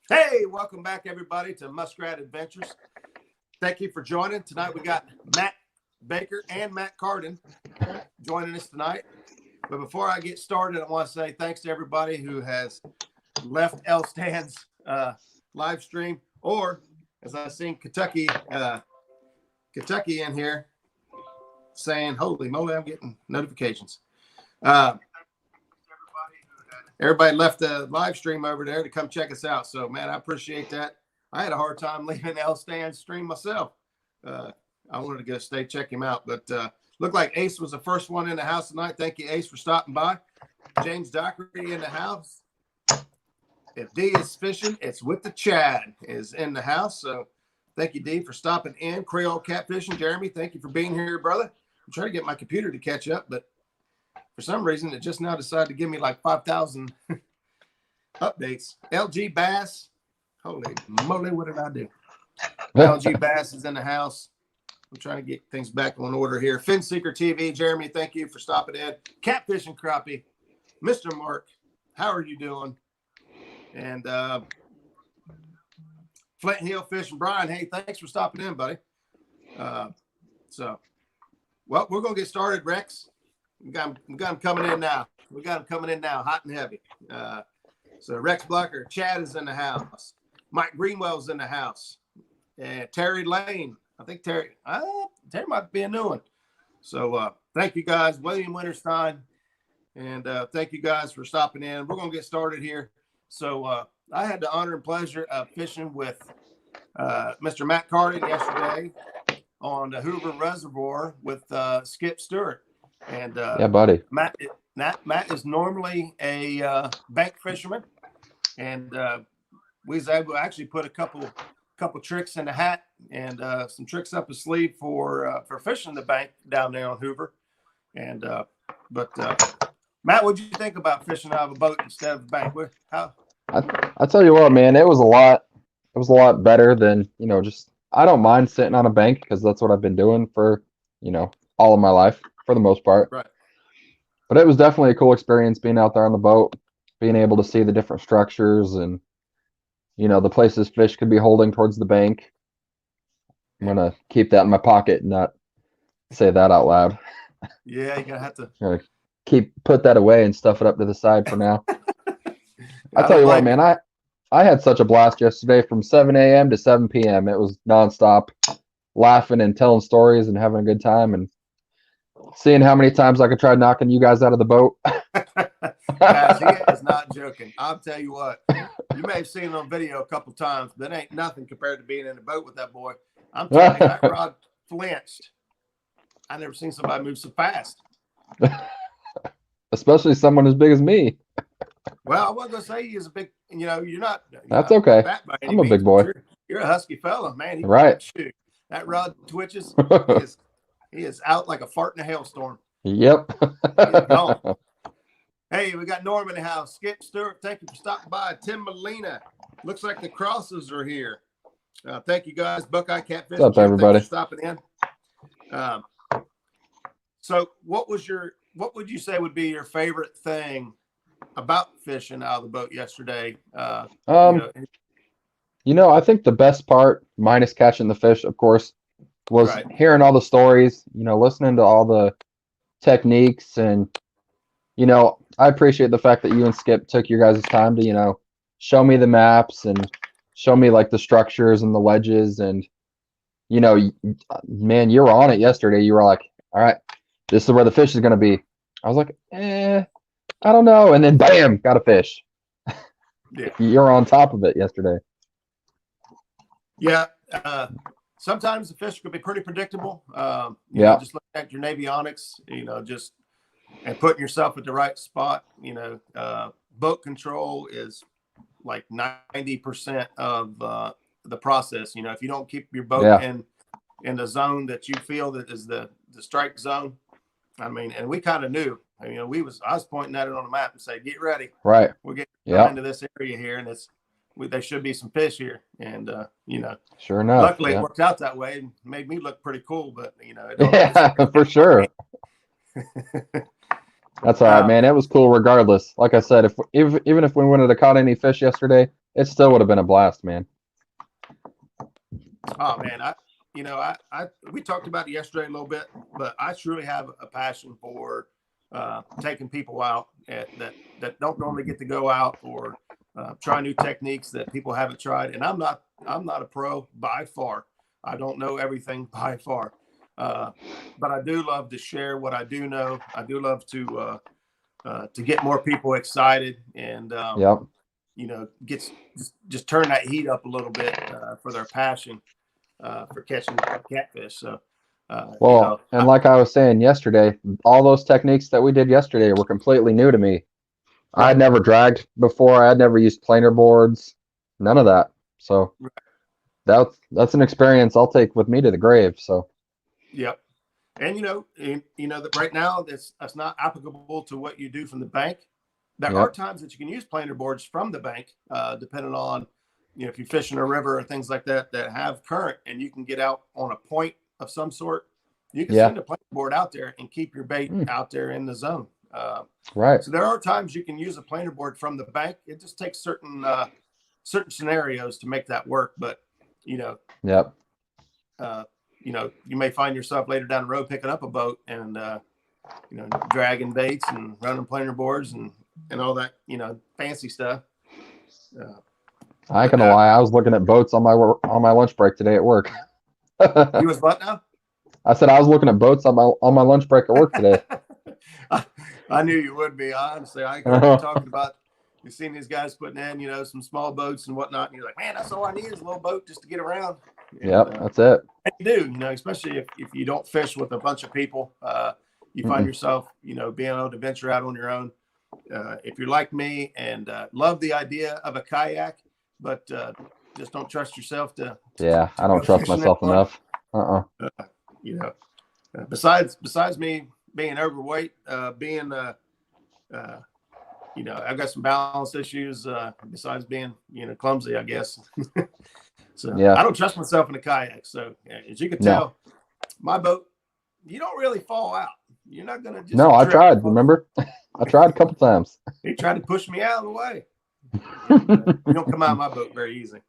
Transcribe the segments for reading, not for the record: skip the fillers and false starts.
Hey, welcome back, everybody, to Muskrat Adventures. Thank you for joining. Tonight we got Matt Baker and Matt Carden joining us tonight. But before I get started, I want to say thanks to everybody who has left L Stan's live stream, or as I seen Kentucky in here saying, "Holy moly, I'm getting notifications." Everybody left the live stream over there to come check us out. So, man, I appreciate that. I had a hard time leaving L Stan's stream myself. I wanted to go check him out, but looked like Ace was the first one in the house tonight. Thank you, Ace, for stopping by. James Dockery in the house. If D is fishing, it's with the Chad is in the house. So thank you, D, for stopping in. Creole Catfishing. Jeremy, thank you for being here, brother. I'm trying to get my computer to catch up, but for some reason, it just now decided to give me like 5,000 updates. LG Bass. Holy moly, what did I do? LG Bass is in the house. I'm trying to get things back on order here. Fin Seeker TV. Jeremy, thank you for stopping in. Catfishing Crappie. Mr. Mark, how are you doing? And Flint Hill Fishing. Brian, hey, thanks for stopping in, buddy. Well, we're going to get started, Rex. We got him coming in now. Hot and heavy. So Rex Blocker, Chad is in the house. Mike Greenwell's in the house. And Terry Lane. I think Terry might be a new one. So thank you guys. William Winterstein. And thank you guys for stopping in. We're going to get started here. So I had the honor and pleasure of fishing with Mr. Matt Carden yesterday on the Hoover Reservoir with Skip Stewart. And yeah, buddy. Matt is normally a bank fisherman, and we was able to actually put a couple tricks in the hat and some tricks up his sleeve for fishing the bank down there on Hoover. And Matt, what'd you think about fishing out of a boat instead of a bank? I tell you what, man, it was a lot better than just. I don't mind sitting on a bank because that's what I've been doing for all of my life. For the most part. Right. But it was definitely a cool experience being out there on the boat, being able to see the different structures and, the places fish could be holding towards the bank. I'm going to keep that in my pocket and not say that out loud. Yeah, you're going to have to. Put that away and stuff it up to the side for now. I tell you what, man, I had such a blast yesterday from 7 a.m. to 7 p.m. It was nonstop laughing and telling stories and having a good time and seeing how many times I could try knocking you guys out of the boat. Guys, he is not joking. I'll tell you what. You may have seen it on video a couple times, but it ain't nothing compared to being in the boat with that boy. I'm telling you, that rod flinched. I never seen somebody move so fast. Especially someone as big as me. Well, I wasn't going to say he is a big, you're not. That's okay. I'm a big boy. You're a husky fella, man. Right. Shoot. That rod twitches. He is out like a fart in a hailstorm. Yep. Hey, we got Norm in the house. Skip Stewart, thank you for stopping by. Tim Molina. Looks like the crosses are here. Thank you guys. Buckeye Catfish. What's up, everybody? Stopping in. So what would you say would be your favorite thing about fishing out of the boat yesterday? I think the best part, minus catching the fish, of course, was hearing all the stories, listening to all the techniques. And, I appreciate the fact that you and Skip took your guys' time to, show me the maps and show me like the structures and the ledges. And, man, you were on it yesterday. You were like, all right, this is where the fish is going to be. I was like, I don't know. And then bam, got a fish. Yeah. You're on top of it yesterday. Yeah. Sometimes the fish could be pretty predictable. Just looking at your Navionics, and putting yourself at the right spot. Boat control is like 90% of the process. If you don't keep your boat in the zone that you feel that is the strike zone, and we kind of knew. I was pointing at it on the map and say, "Get ready, right? We're getting into this area here, and there should be some fish here." And sure enough, luckily it worked out that way and made me look pretty cool. But for sure. That's all right, man. It was cool regardless. Like I said, even if we wouldn't have caught any fish yesterday, it still would have been a blast, man. Oh man, we talked about it yesterday a little bit, but I truly have a passion for taking people out that don't normally get to go out, or try new techniques that people haven't tried. And I'm not a pro by far. I don't know everything by far, but I do love to share what I do know. I do love to get more people excited, and Yep. just turn that heat up a little bit for their passion for catching catfish. So, Well, and like I was saying yesterday, all those techniques that we did yesterday were completely new to me. I right. had never dragged before. I had never used planer boards, none of that. So Right. that's an experience I'll take with me to the grave. So, Yep. And that right now that's not applicable to what you do from the bank. There are yep. times that you can use planer boards from the bank, depending on, if you fish in a river or things like that have current, and you can get out on a point of some sort. You can Yeah. send a planer board out there and keep your bait out there in the zone. Right. So there are times you can use a planer board from the bank. It just takes certain scenarios to make that work. But Yep. You may find yourself later down the road picking up a boat and dragging baits and running planer boards and all that fancy stuff. I ain't gonna lie. I was looking at boats on my lunch break today at work. You was what now? I said I was looking at boats on my lunch break at work today. I knew you would be. Honestly, I heard you talking about. You've seen these guys putting in, some small boats and whatnot. And you're like, man, that's all I need is a little boat just to get around. Yep, that's it. And you do, especially if you don't fish with a bunch of people, you find yourself, being able to venture out on your own. If you're like me and love the idea of a kayak, but just don't trust yourself to I don't trust myself enough. Besides me being overweight, I've got some balance issues, besides being, clumsy, I guess. So I don't trust myself in a kayak. So as you can tell, my boat, you don't really fall out. You're not going to just. No, I tried. Remember? I tried a couple times. He tried to push me out of the way. You don't come out of my boat very easy.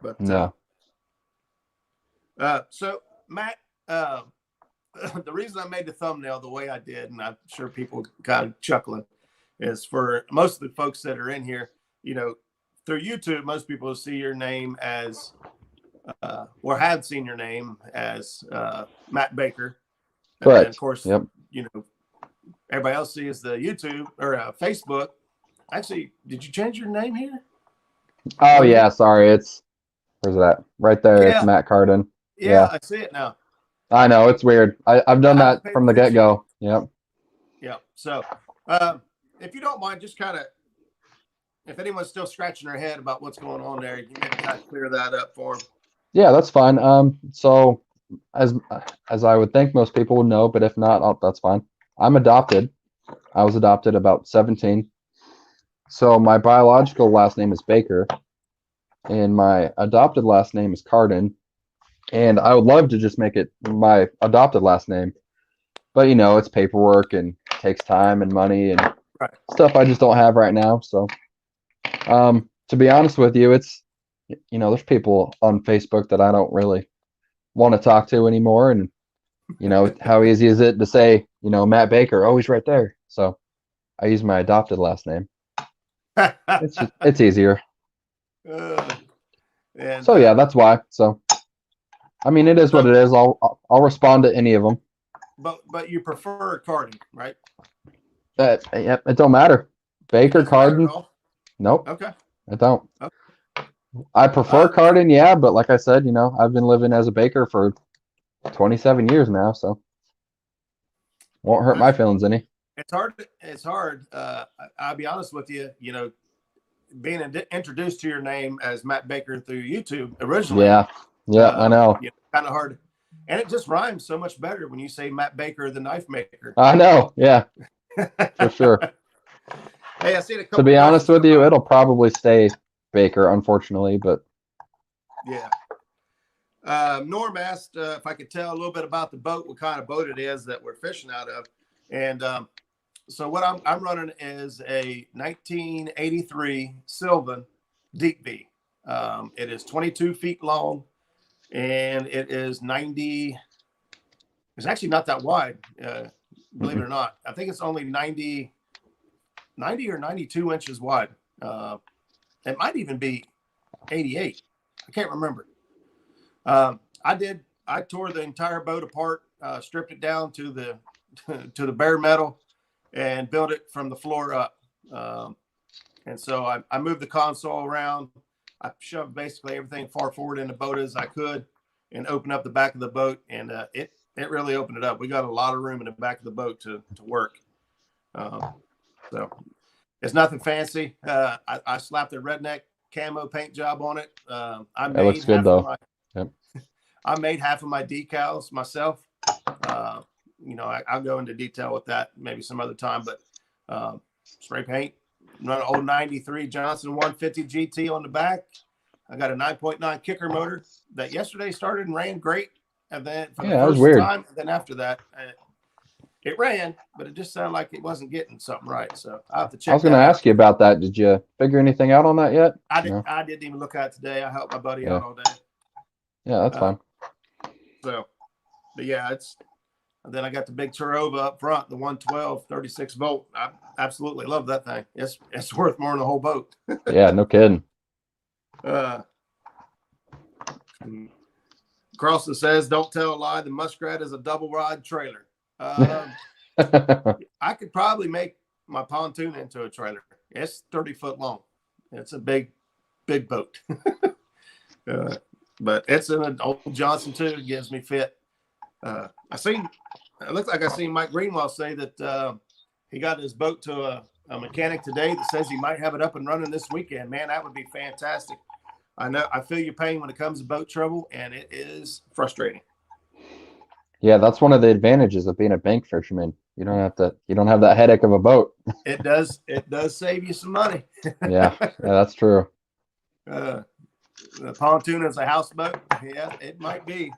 But no. So Matt, the reason I made the thumbnail the way I did, and I'm sure people kind of chuckling, is for most of the folks that are in here, through YouTube, most people see your name as, or have seen your name as Matt Baker. Correct. And of course, everybody else sees the YouTube or Facebook. Actually, did you change your name here? Oh yeah, sorry. Where's that? Right there. Yeah. It's Matt Carden. Yeah, I see it now. I know, it's weird. I've done that from the get-go. Yep. Yeah. So if you don't mind, just kind of, if anyone's still scratching their head about what's going on there, you can maybe kind of clear that up for them. Yeah, that's fine. So as I would think most people would know, but if not, that's fine. I'm adopted. I was adopted about 17. So my biological last name is Baker, and my adopted last name is Carden. And I would love to just make it my adopted last name, but it's paperwork and takes time and money and stuff I just don't have right now. So, to be honest with you, it's, there's people on Facebook that I don't really want to talk to anymore. And, how easy is it to say, Matt Baker, oh, he's right there. So I use my adopted last name. It's easier. So yeah, that's why. So, I mean, it is what it is. I'll respond to any of them. But you prefer Carden, right? It don't matter. Baker, Carden. Nope. Okay. I don't. Okay. I prefer Carden, yeah, but like I said, I've been living as a Baker for 27 years now, so won't hurt my feelings any. It's hard. I'll be honest with you. Being introduced to your name as Matt Baker through YouTube originally. Yeah, I know. Kind of hard, and it just rhymes so much better when you say Matt Baker, the knife maker. I know. Yeah, for sure. Hey, I see a couple. To be honest with you, it'll probably stay Baker, unfortunately, but yeah. Norm asked if I could tell a little bit about the boat, what kind of boat it is that we're fishing out of, and so what I'm running is a 1983 Sylvan deep V. It is 22 feet long, and it is 90. It's actually not that wide, believe it or not. I think it's only 90 or 92 inches wide. It might even be 88. I can't remember. I tore the entire boat apart, stripped it down to the bare metal, and built it from the floor up. And so I moved the console around. I shoved basically everything far forward in the boat as I could, and opened up the back of the boat, and it really opened it up. We got a lot of room in the back of the boat to work. So it's nothing fancy. I slapped a redneck camo paint job on it. It looks good though. Yep. I made half of my decals myself. I'll go into detail with that maybe some other time, but spray paint, run an old 93 Johnson 150 GT on the back. I got a 9.9 kicker motor that yesterday started and ran great. And then for the first time, and then after that, it ran, but it just sounded like it wasn't getting something right. So I have to check. I was going to ask you about that. Did you figure anything out on that yet? I didn't even look at it today. I helped my buddy out all day. Yeah, that's fine. So, but yeah, and then I got the big Turova up front, the 112 36 volt. I absolutely love that thing. It's worth more than the whole boat. Yeah, no kidding. Carlson says, "Don't tell a lie. The Muskrat is a double rod trailer." I could probably make my pontoon into a trailer. It's 30 foot long. It's a big boat. But it's an old Johnson too. It gives me fit. It looks like I seen Mike Greenwell say that he got his boat to a mechanic today that says he might have it up and running this weekend. Man, that would be fantastic. I know I feel your pain when it comes to boat trouble, and it is frustrating. Yeah, that's one of the advantages of being a bank fisherman. You don't have that headache of a boat. It does save you some money. Yeah, that's true. The pontoon is a houseboat. Yeah, it might be.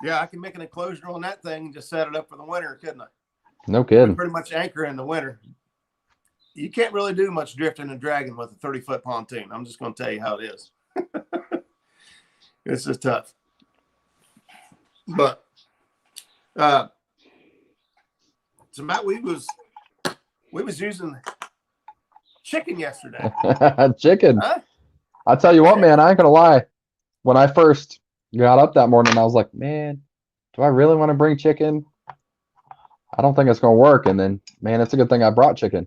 Yeah, I can make an enclosure on that thing and just set it up for the winter, couldn't I? No kidding. Pretty much anchor in the winter. You can't really do much drifting and dragging with a 30-foot pontoon. I'm just going to tell you how it is. It's just tough. But so Matt, we was using chicken yesterday. Chicken. Huh? I tell you what, man, I ain't gonna lie. When I first got up that morning, I was like, man, do I really want to bring chicken? I don't think it's gonna work. And then, man, it's a good thing I brought chicken.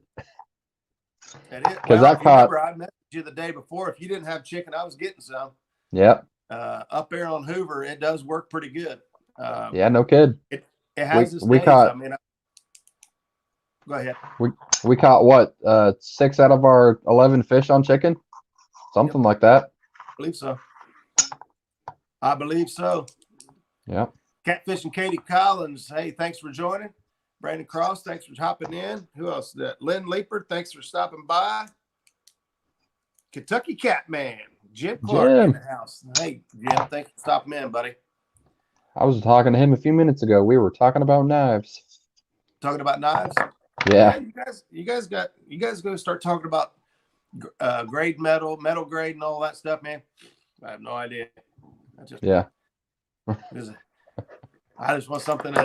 Because I messaged you the day before. If you didn't have chicken, I was getting some. Yep. Up there on Hoover, it does work pretty good. Yeah, no kid. It has its we days. caught. I mean, go ahead. We caught what? 6 out of our 11 fish on chicken, something like that. I believe so. Yeah. Catfish and Katie Collins. Hey, thanks for joining. Brandon Cross, thanks for hopping in. Who else? Lynn Leeper, thanks for stopping by. Kentucky Catman, Jim Clark in the house. Hey, Jim, thanks for stopping in, buddy. I was talking to him a few minutes ago. We were talking about knives. Talking about knives? Yeah. You guys go start talking about grade metal grade and all that stuff, man. I have no idea. I just want something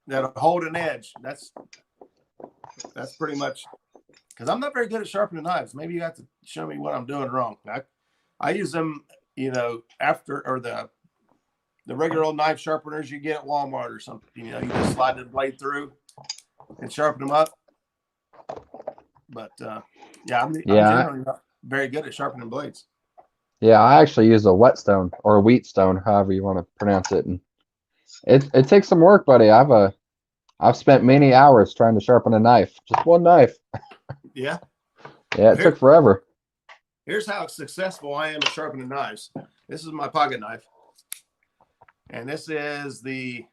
that'll hold an edge. That's pretty much, because I'm not very good at sharpening knives. Maybe you have to show me what I'm doing wrong. I use them, after, or the regular old knife sharpeners you get at Walmart or something. You just slide the blade through and sharpen them up. But I'm generally not very good at sharpening blades. Yeah, I actually use a whetstone or a wheatstone, however you want to pronounce it, and it takes some work, buddy. I've spent many hours trying to sharpen a knife, just one knife. Yeah. Yeah, it took forever. Here's how successful I am at sharpening knives. This is my pocket knife, and this is the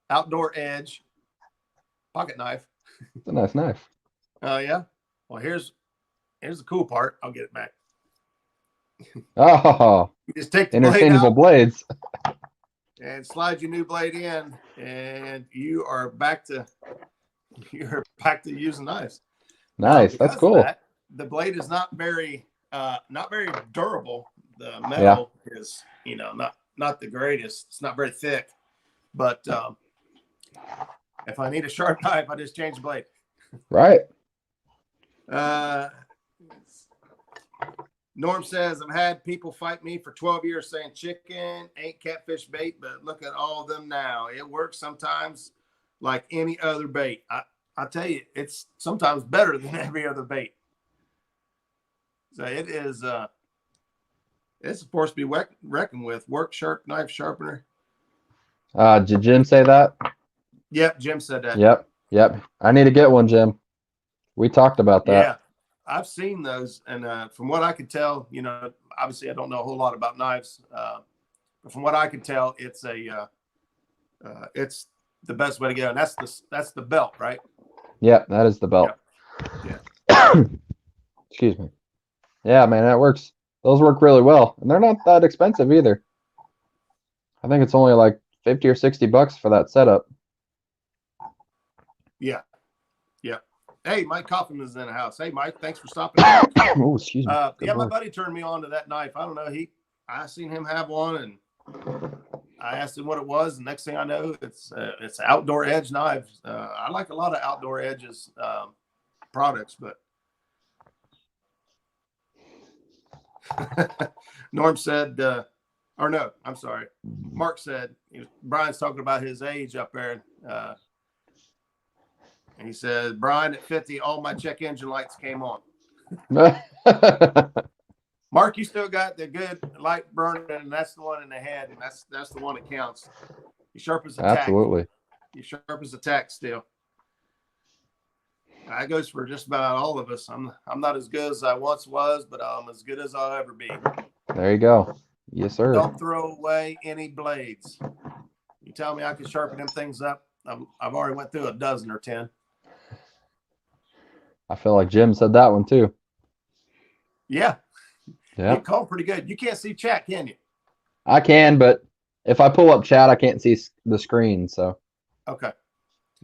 Outdoor Edge pocket knife. It's a nice knife. Oh yeah. Well, here's the cool part. I'll get it back. Oh, you just take the interchangeable blades and slide your new blade in, and you're back to using knives. Nice. That's cool. the blade is not very durable. The metal is, not the greatest. It's not very thick, but if I need a sharp knife, I just change the blade. Right. Norm says, I've had people fight me for 12 years saying chicken ain't catfish bait, but look at all of them now. It works sometimes like any other bait. I tell you, it's sometimes better than every other bait. So it is, it's a force to be reckoned with. Work sharp knife sharpener. Did Jim say that? Yep, Jim said that. Yep. I need to get one, Jim. We talked about that. Yeah, I've seen those, and from what I could tell, obviously I don't know a whole lot about knives, but from what I can tell, it's it's the best way to go, and that's the belt, right? Yeah, that is the belt. Yeah. Excuse me. Yeah, man, that works. Those work really well, and they're not that expensive either. I think it's only like $50 or $60 for that setup. Yeah. Hey, Mike Kaufman is in the house. Hey, Mike, thanks for stopping. Oh, excuse me. My buddy turned me on to that knife. I don't know. I seen him have one, and I asked him what it was. And next thing I know, it's outdoor edge knives. I like a lot of outdoor edges products, but Norm said, or no, I'm sorry. Mark said, Brian's talking about his age up there. And he said, Brian, at 50, all my check engine lights came on. Mark, you still got the good light burning, and that's the one in the head, and that's the one that counts. You sharp as a tack. Absolutely. You sharp as a tack still. That goes for just about all of us. I'm not as good as I once was, but I'm as good as I'll ever be. There you go. Yes, sir. Don't throw away any blades. You tell me I can sharpen them things up. I've already went through a dozen or 10. I feel like Jim said that one too. Yeah. Yeah. You call pretty good. You can't see chat, can you? I can, but if I pull up chat, I can't see the screen. So okay,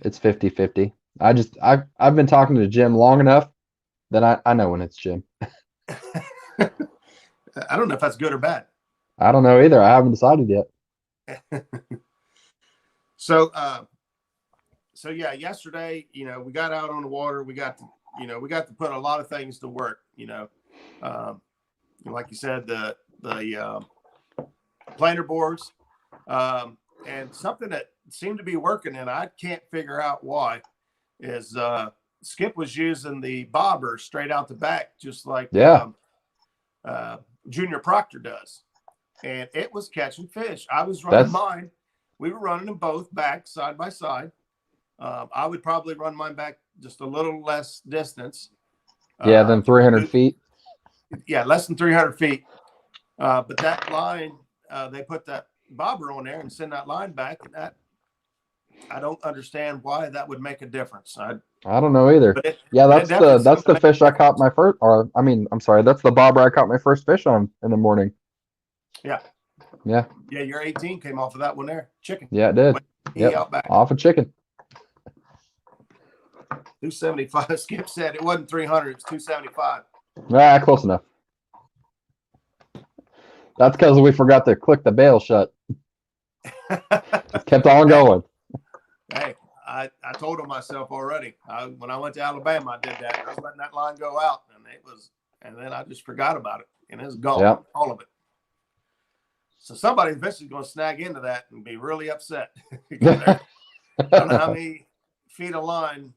it's 50-50. I've been talking to Jim long enough that I know when it's Jim. I don't know if that's good or bad. I don't know either. I haven't decided yet. So yeah, yesterday, we got out on the water. We got to put a lot of things to work. Like you said, the planer boards, and something that seemed to be working, and I can't figure out why, is Skip was using the bobber straight out the back, just like Junior Proctor does, and it was catching fish. I was running mine. We were running them both back side by side. I would probably run mine back just a little less distance. Than 300 feet. Yeah, less than 300 feet. But that line, they put that bobber on there and send that line back. And that, I don't understand why that would make a difference. I don't know either. That's the fish I caught my first, that's the bobber I caught my first fish on in the morning. Yeah. Yeah. Yeah, your 18 came off of that one there. Chicken. Yeah, it did. Out back. Off a chicken. 275. Skip said it wasn't 300, it's 275. Close enough. That's because we forgot to click the bail shut. Just kept on going. Hey, I told on myself already. When I went to Alabama, I did that. I was letting that line go out, and then I just forgot about it, and it's gone, all of it. So somebody eventually going to snag into that and be really upset. I don't know how many feet of line,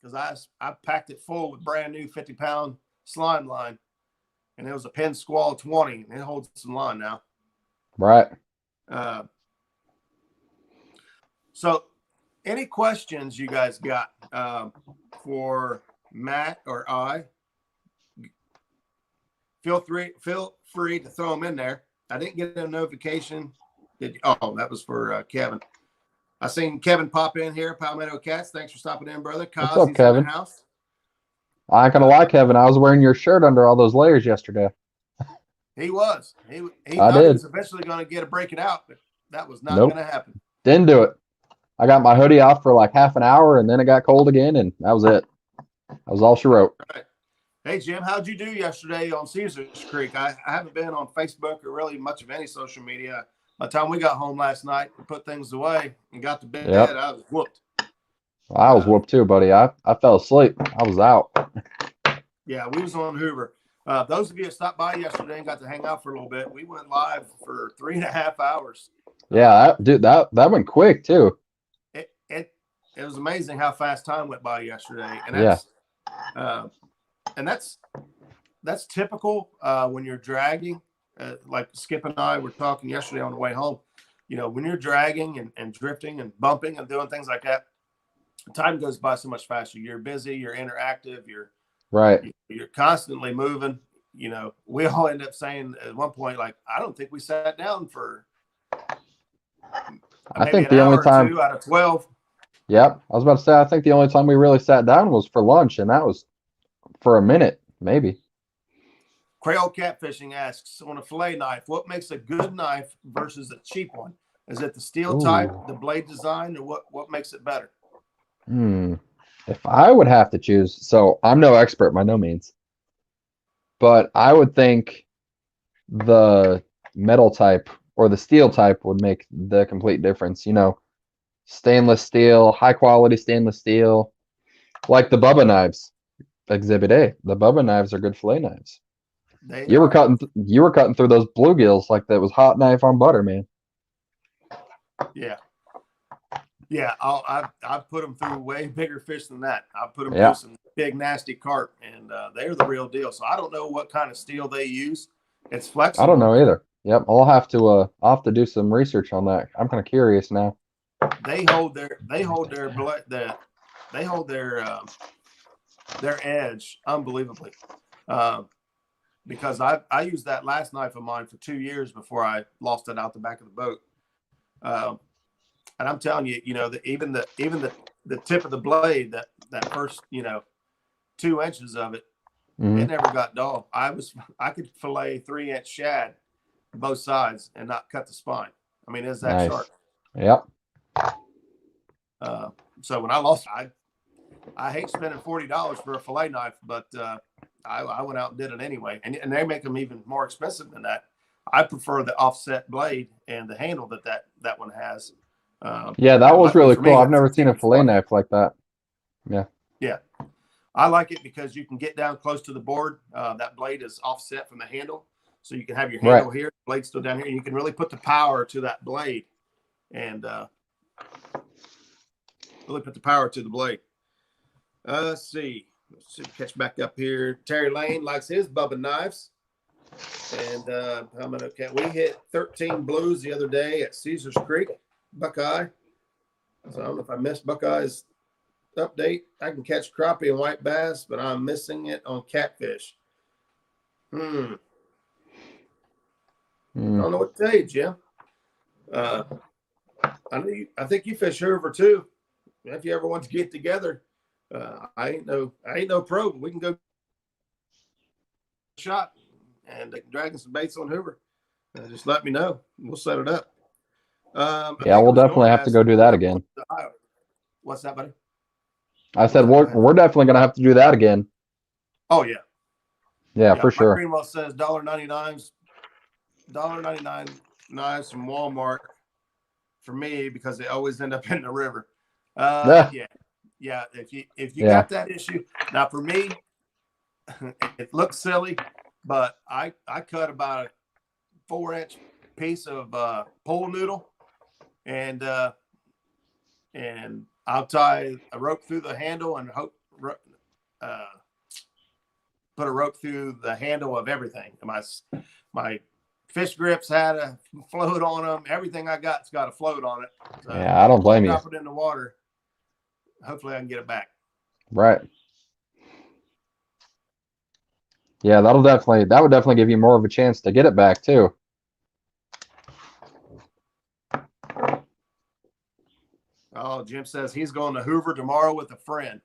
because I packed it full with brand new 50-pound slime line, and it was a Penn Squall 20, and it holds some line now. Right. So any questions you guys got for Matt or I, feel free to throw them in there. I didn't get a notification. That was for Kevin. I seen Kevin pop in here. Palmetto Cats, thanks for stopping in, brother. What's up, Kevin? In the house. I ain't gonna lie, Kevin. I was wearing your shirt under all those layers yesterday. He was. He thought he was eventually going to get a break it out, but that was not going to happen. Didn't do it. I got my hoodie off for like half an hour, and then it got cold again, and that was it. That was all she wrote. Right. Hey, Jim, how'd you do yesterday on Caesars Creek? I haven't been on Facebook or really much of any social media. By the time we got home last night and put things away and got to bed, Yep. I was whooped. I was whooped too, buddy. I fell asleep. I was out. Yeah, we was on Hoover. Those of you that stopped by yesterday and got to hang out for a little bit, we went live for 3.5 hours. Yeah, that went quick too. It was amazing how fast time went by yesterday, and that's typical when you're dragging. Like Skip and I were talking yesterday on the way home. You know, when you're dragging and drifting and bumping and doing things like that, time goes by so much faster. You're busy, you're interactive, you're constantly moving. You know, we all end up saying at one point, like, I don't think we sat down for I think the only time 2 out of 12. Yep. I was about to say, I think the only time we really sat down was for lunch, and that was for a minute, maybe. Creole Catfishing asks, on a fillet knife, what makes a good knife versus a cheap one? Is it the steel type, the blade design, or what makes it better? If I would have to choose, so I'm no expert by no means, but I would think the metal type or the steel type would make the complete difference. You know, stainless steel, high quality stainless steel, like the Bubba knives. Exhibit A. The Bubba knives are good fillet knives. You were cutting through those bluegills like that was hot knife on butter, man. Yeah. I've put them through way bigger fish than that. I put them through some big nasty carp, and they're the real deal. So I don't know what kind of steel they use. It's flexible. I don't know either. Yep, I'll have to do some research on that. I'm kind of curious now. They hold their edge unbelievably. Because I used that last knife of mine for 2 years before I lost it out the back of the boat. And I'm telling you, you know, even the tip of the blade, that first, 2 inches of it, it never got dull. I could fillet 3-inch shad both sides and not cut the spine. I mean, it's that sharp. Yep. So when I lost, I hate spending $40 for a fillet knife, but I went out and did it anyway. And they make them even more expensive than that. I prefer the offset blade and the handle that one has. Yeah, that was really cool. I've never seen a fillet knife like that. Yeah. Yeah. I like it because you can get down close to the board. That blade is offset from the handle. So you can have your handle here, blade still down here, and you can really put the power to that blade and really put the power to the blade. Let's see. Catch back up here. Terry Lane likes his Bubba knives. And we hit 13 blues the other day at Caesars Creek, Buckeye. So I don't know if I missed Buckeye's update. I can catch crappie and white bass, but I'm missing it on catfish. I don't know what to tell you, Jim. I think you fish Hoover too. If you ever want to get together, I ain't no pro, but we can go shot and dragging some baits on Hoover. Just let me know. We'll set it up. Yeah, we'll definitely have to go do that again. What's that, buddy? I said we're definitely gonna have to do that again. Oh yeah. Yeah, for sure. Greenwell says $1.99 knives from Walmart for me because they always end up in the river. Yeah. If you got that issue, now for me, it looks silly, but I cut about a 4-inch piece of pole noodle, and I'll tie a rope through the handle and put a rope through the handle of everything. My fish grips had a float on them. Everything I got's got a float on it. So yeah, I don't blame you. Drop it in the water. Hopefully I can get it back. Right. Yeah, that would definitely give you more of a chance to get it back too. Oh, Jim says he's going to Hoover tomorrow with a friend.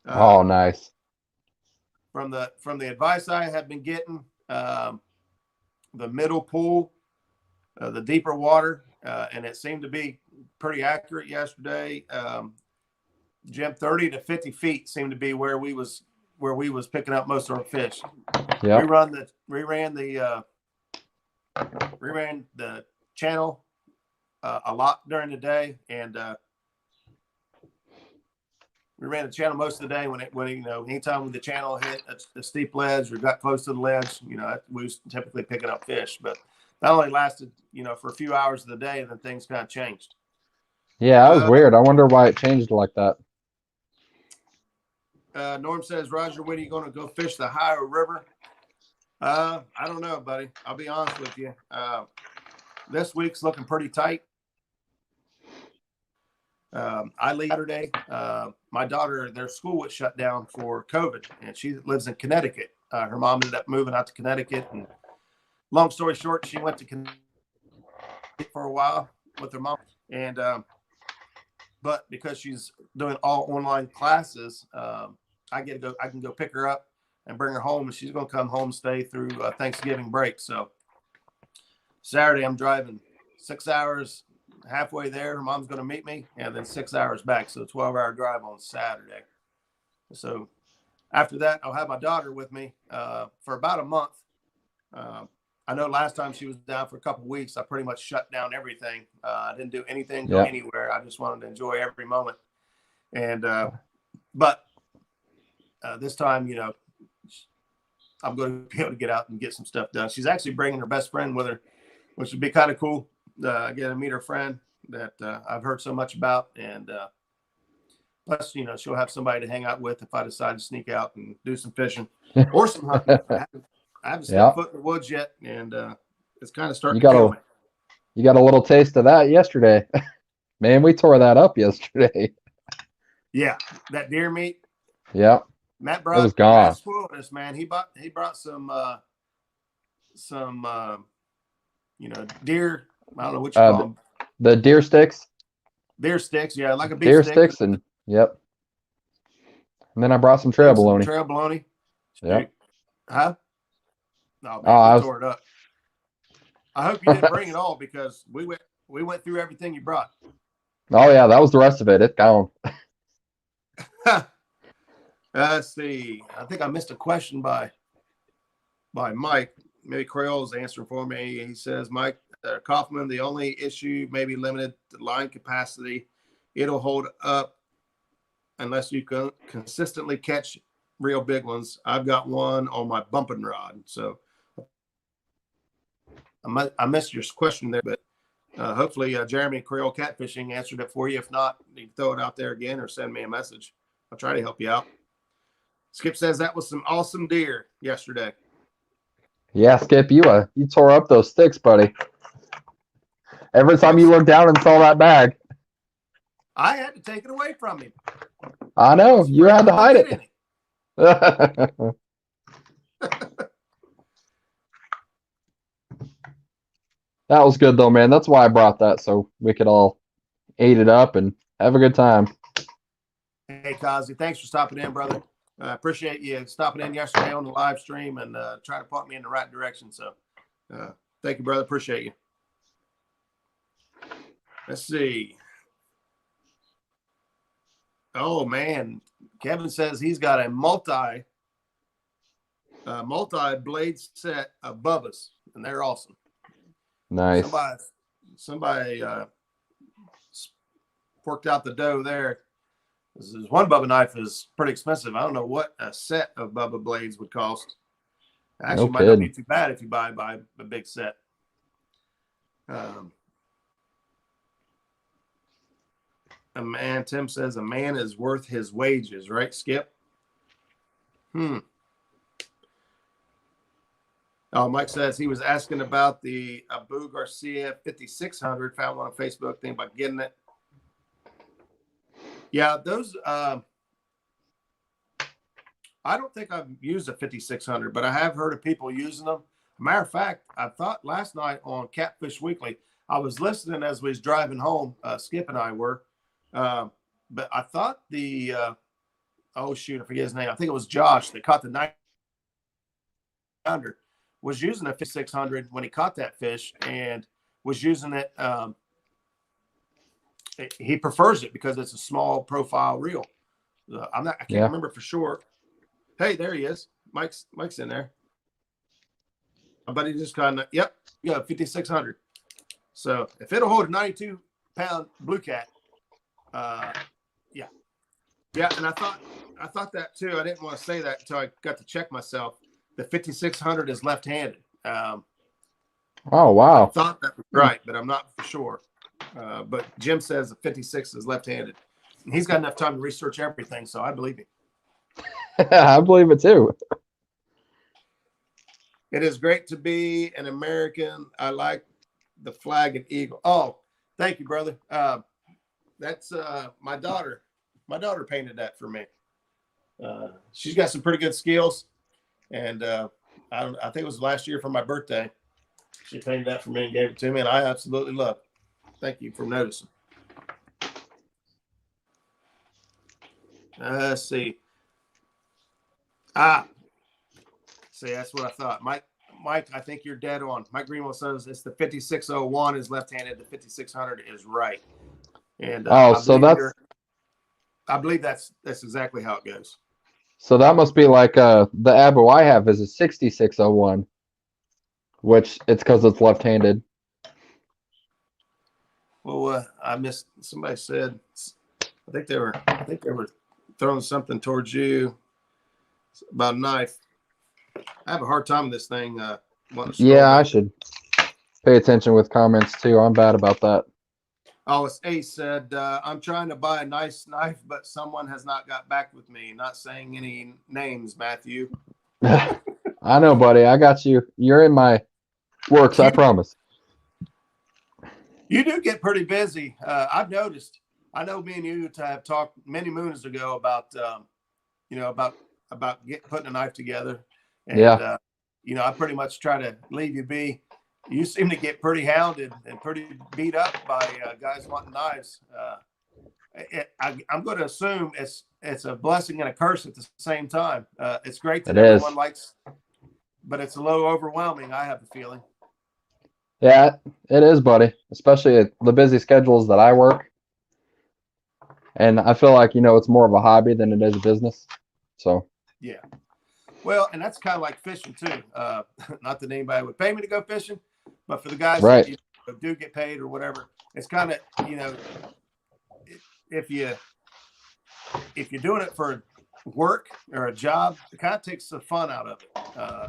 Oh, nice. From the advice I have been getting, the middle pool, the deeper water, and it seemed to be pretty accurate yesterday. Jim, 30 to 50 feet seemed to be where we was where we was picking up most of our fish. Yeah. We ran the channel a lot during the day, and we ran the channel most of the day anytime when the channel hit a steep ledge or got close to the ledge, we was typically picking up fish. But that only lasted, for a few hours of the day, and then things kind of changed. Yeah, that was weird. I wonder why it changed like that. Norm says, Roger, when are you going to go fish the Ohio River? I don't know, buddy. I'll be honest with you. This week's looking pretty tight. I leave Saturday. My daughter, their school was shut down for COVID, and she lives in Connecticut. Her mom ended up moving out to Connecticut, and long story short, she went to Connecticut for a while with her mom, and but because she's doing all online classes, I can go pick her up and bring her home, and she's going to come home, stay through Thanksgiving break. So Saturday, I'm driving 6 hours. Halfway there, her mom's going to meet me, and then 6 hours back. So 12-hour drive on Saturday. So after that, I'll have my daughter with me for about a month. I know last time she was down for a couple of weeks, I pretty much shut down everything. I didn't do anything, go anywhere. I just wanted to enjoy every moment. And but this time, I'm going to be able to get out and get some stuff done. She's actually bringing her best friend with her, which would be kind of cool. Get to meet her friend that I've heard so much about, and plus, she'll have somebody to hang out with if I decide to sneak out and do some fishing or some hunting. I haven't stepped foot in the woods yet, and it's kind of starting to kill me. You got a little taste of that yesterday. Man, we tore that up yesterday. Yeah, that deer meat. Yeah, Matt brought. It was gone. Matt spoiled us, man. He brought some deer. I don't know what you call them. The deer sticks. Deer sticks, yeah, like a beef deer stick. sticks, and yep. And then I brought some trail bologna. Trail bologna. Yeah. Huh? No, man, we tore it up. I hope you didn't bring it all, because we went through everything you brought. Oh yeah, that was the rest of it. It's gone. Let's see. I think I missed a question by Mike. Maybe Creole's answering for me. He says, Mike Kaufman, the only issue may be limited to line capacity. It'll hold up unless you can consistently catch real big ones. I've got one on my bumping rod. So I missed your question there, but hopefully Jeremy Creole Catfishing answered it for you. If not, you can throw it out there again or send me a message. I'll try to help you out. Skip says that was some awesome deer yesterday. Yeah, Skip, you tore up those sticks, buddy. Every time you looked down and saw that bag, I had to take it away from him. I know, you had to hide it. That was good though, man. That's why I brought that, so we could all eat it up and have a good time. Hey, Kazi, thanks for stopping in, brother. I appreciate you stopping in yesterday on the live stream and trying to point me in the right direction. So thank you, brother. Appreciate you. Let's see. Oh, man. Kevin says he's got a multi-blade set of Bubba's, and they're awesome. Nice. Somebody worked out the dough there. This is one Bubba knife is pretty expensive. I don't know what a set of Bubba blades would cost. Actually, might not be too bad if you buy a big set. Tim says a man is worth his wages, right, Skip? Oh, Mike says he was asking about the Abu Garcia 5600. Found one on Facebook. Thinking about getting it. Yeah, those. I don't think I've used a 5600, but I have heard of people using them. Matter of fact, I thought last night on Catfish Weekly, I was listening as we was driving home. Skip and I were, but I thought the I forget his name. I think it was Josh that caught the 900. Was using a 5600 when he caught that fish, and was using it. He prefers it because it's a small profile reel. I can't remember for sure Hey, there he is. Mike's in there. My buddy just kind of, yep, you got 5,600. So if it'll hold a 92-pound blue cat, yeah. Yeah, and I thought that too. I didn't want to say that until I got to check myself. The 5,600 is left-handed. Oh, wow. I thought that was right, but I'm not for sure. But Jim says the 56 is left-handed. And he's got enough time to research everything, so I believe him. I believe it too. It is great to be an American. I like the flag and eagle. Oh, thank you, brother. That's my daughter. My daughter painted that for me. She's got some pretty good skills, and I think it was last year for my birthday. She painted that for me and gave it to me, and I absolutely love it. Thank you for noticing. Let's see. See, that's what I thought. Mike, I think you're dead on. Mike Greenwell says it's the 5601 is left-handed. The 5600 is right. And I believe that's exactly how it goes. So that must be like the abo I have is a 6601, which it's because it's left-handed. Well, I missed. Somebody said, I think they were throwing something towards you about a knife. I have a hard time with this thing. Yeah, I should pay attention with comments too. I'm bad about that. Oh, it's Ace said, I'm trying to buy a nice knife, but someone has not got back with me. Not saying any names, Matthew. I know, buddy. I got you. You're in my works, I promise. You do get pretty busy. I've noticed. I know me and you have talked many moons ago about, about putting a knife together. And, yeah. I pretty much try to leave you be. You seem to get pretty hounded and pretty beat up by guys wanting knives. I'm going to assume it's a blessing and a curse at the same time. It's great that everyone likes, but it's a little overwhelming, I have a feeling. Yeah, it is, buddy, especially at the busy schedules that I work. And I feel like, it's more of a hobby than it is a business. So, yeah. Well, and that's kind of like fishing too. Not that anybody would pay me to go fishing, but for the guys that do get paid or whatever, it's kind of, if you're doing it for work or a job, it kind of takes the fun out of it.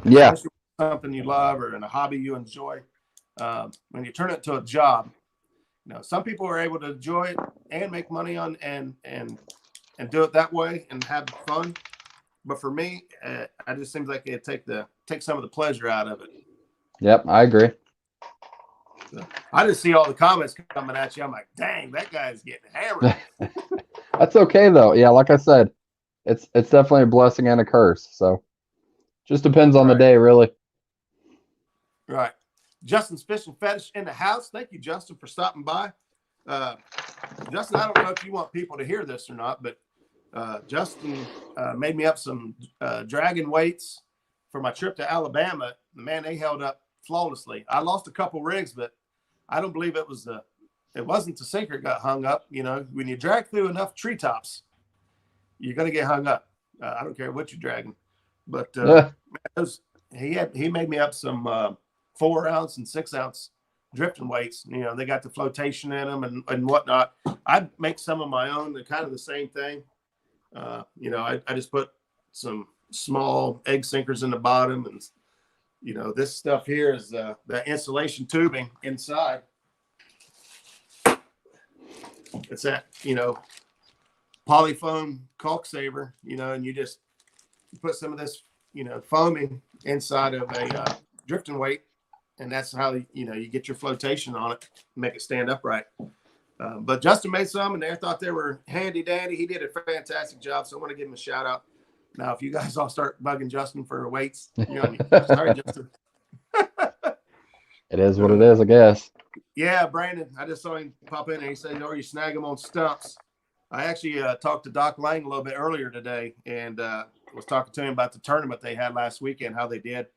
Yeah. Especially something you love or in a hobby you enjoy. When you turn it to a job, some people are able to enjoy it and make money on and do it that way and have fun. But for me, it just seems like it take some of the pleasure out of it. Yep, I agree. So, I just see all the comments coming at you. I'm like, dang, that guy's getting hammered. That's okay though. Yeah, like I said, it's definitely a blessing and a curse. So just depends on the day, really. Right. Justin's Fishing Fetish in the house. Thank you, Justin, for stopping by. Justin, I don't know if you want people to hear this or not, but Justin made me up some dragon weights for my trip to Alabama. Man, they held up flawlessly. I lost a couple rigs, but I don't believe it wasn't the sinker got hung up. When you drag through enough treetops, you're going to get hung up. I don't care what you're dragging. But he made me up some 4-ounce and 6-ounce drifting weights. They got the flotation in them and whatnot. I make some of my own. They're kind of the same thing. I just put some small egg sinkers in the bottom, and this stuff here is the insulation tubing inside. It's that polyfoam caulk saver, and you just put some of this foaming inside of a drifting weight, and that's how you get your flotation on it, make it stand upright. But Justin made some, and I thought they were handy dandy. He did a fantastic job, so I want to give him a shout out. Now, if you guys all start bugging Justin for weights, sorry, Justin. It is what it is, I guess. Yeah, Brandon, I just saw him pop in, and he said, "Or you snag them on stumps." I actually talked to Doc Lang a little bit earlier today, and was talking to him about the tournament they had last weekend, how they did,